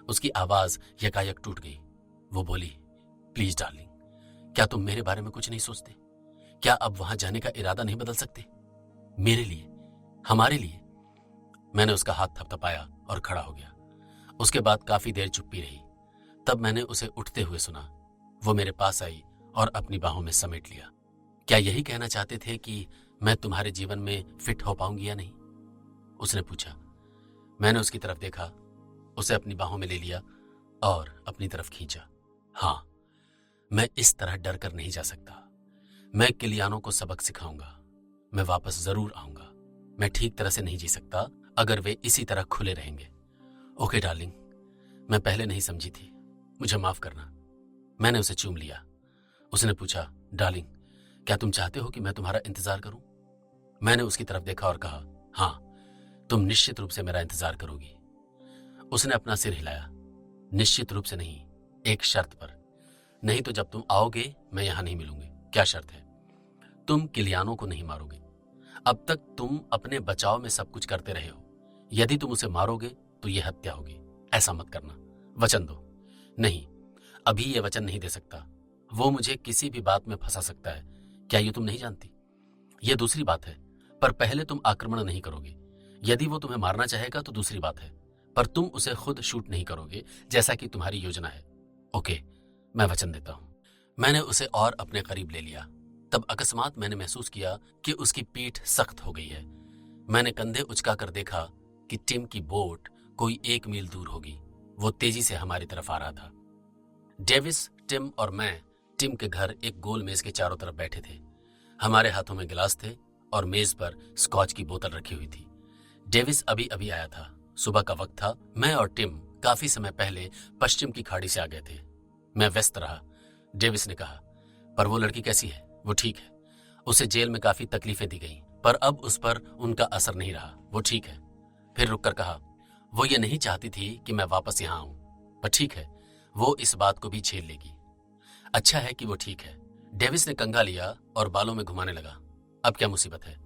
उसकी आवाज यकायक टूट गई। वो बोली, प्लीज डार्लिंग, क्या तुम मेरे बारे में कुछ नहीं सोचते? क्या अब वहां जाने का इरादा नहीं बदल सकते? मेरे लिए, हमारे लिए? मैंने उसका हाथ थपथपाया और खड़ा हो गया। उसके बाद काफी देर चुप्पी रही। तब मैंने उसे उठते हुए सुना। वो मेरे पास आई और अपनी बाहों में समेट लिया। क्या यही कहना चाहते थे कि मैं तुम्हारे जीवन में फिट हो पाऊंगी या नहीं? उसने पूछा। मैंने उसकी तरफ देखा, उसे अपनी बाहों में ले लिया और अपनी तरफ खींचा। हाँ, मैं इस तरह डर कर नहीं जा सकता। मैं किलियानो को सबक सिखाऊंगा। मैं वापस जरूर आऊंगा। मैं ठीक तरह से नहीं जी सकता अगर वे इसी तरह खुले रहेंगे। ओके डार्लिंग, मैं पहले नहीं समझी थी, मुझे माफ करना। मैंने उसे चूम लिया। उसने पूछा, डार्लिंग, क्या तुम चाहते हो कि मैं तुम्हारा इंतजार करूं? मैंने उसकी तरफ देखा और कहा, हाँ, तुम निश्चित रूप से मेरा इंतजार करोगी। उसने अपना सिर हिलाया। निश्चित रूप से नहीं, एक शर्त पर। नहीं तो जब तुम आओगे मैं यहां नहीं मिलूंगी। क्या शर्त है? तुम किलियानो को नहीं मारोगे। अब तक तुम अपने बचाव में सब कुछ करते रहे हो। यदि तुम उसे मारोगे तो यह हत्या होगी। ऐसा मत करना, वचन दो। नहीं, अभी यह वचन नहीं दे सकता। वो मुझे किसी भी बात में फंसा सकता है। क्या ये तुम नहीं जानती? यह दूसरी बात है, पर पहले तुम आक्रमण नहीं करोगे। यदि वो तुम्हें मारना चाहेगा तो दूसरी बात है, पर तुम उसे खुद शूट नहीं करोगे जैसा कि तुम्हारी योजना है। ओके, मैं वचन देता हूं। मैंने उसे और अपने करीब ले लिया। तब अकस्मात मैंने महसूस किया कि उसकी पीठ सख्त हो गई है। मैंने कंधे उचका कर देखा कि टिम की बोट कोई 1 मील दूर होगी। वो तेजी से हमारी तरफ आ रहा था। डेविस, टिम और मैं टिम के घर एक गोल मेज के चारों तरफ बैठे थे। हमारे हाथों में गिलास थे और मेज पर स्कॉच की बोतल रखी हुई थी। डेविस अभी अभी आया था। सुबह का वक्त था। मैं और टिम काफी समय पहले पश्चिम की खाड़ी से आ गए थे। मैं व्यस्त रहा। डेविस ने कहा, पर वो लड़की कैसी है? वो ठीक है। उसे जेल में काफी तकलीफें दी गई, पर अब उस पर उनका असर नहीं रहा। वो ठीक है। फिर रुककर कहा, वो ये नहीं चाहती थी कि मैं वापस यहां आऊं, पर ठीक है, वो इस बात को भी झेल लेगी। अच्छा है कि वो ठीक है। डेविस ने कंघा लिया और बालों में घुमाने लगा। अब क्या मुसीबत है?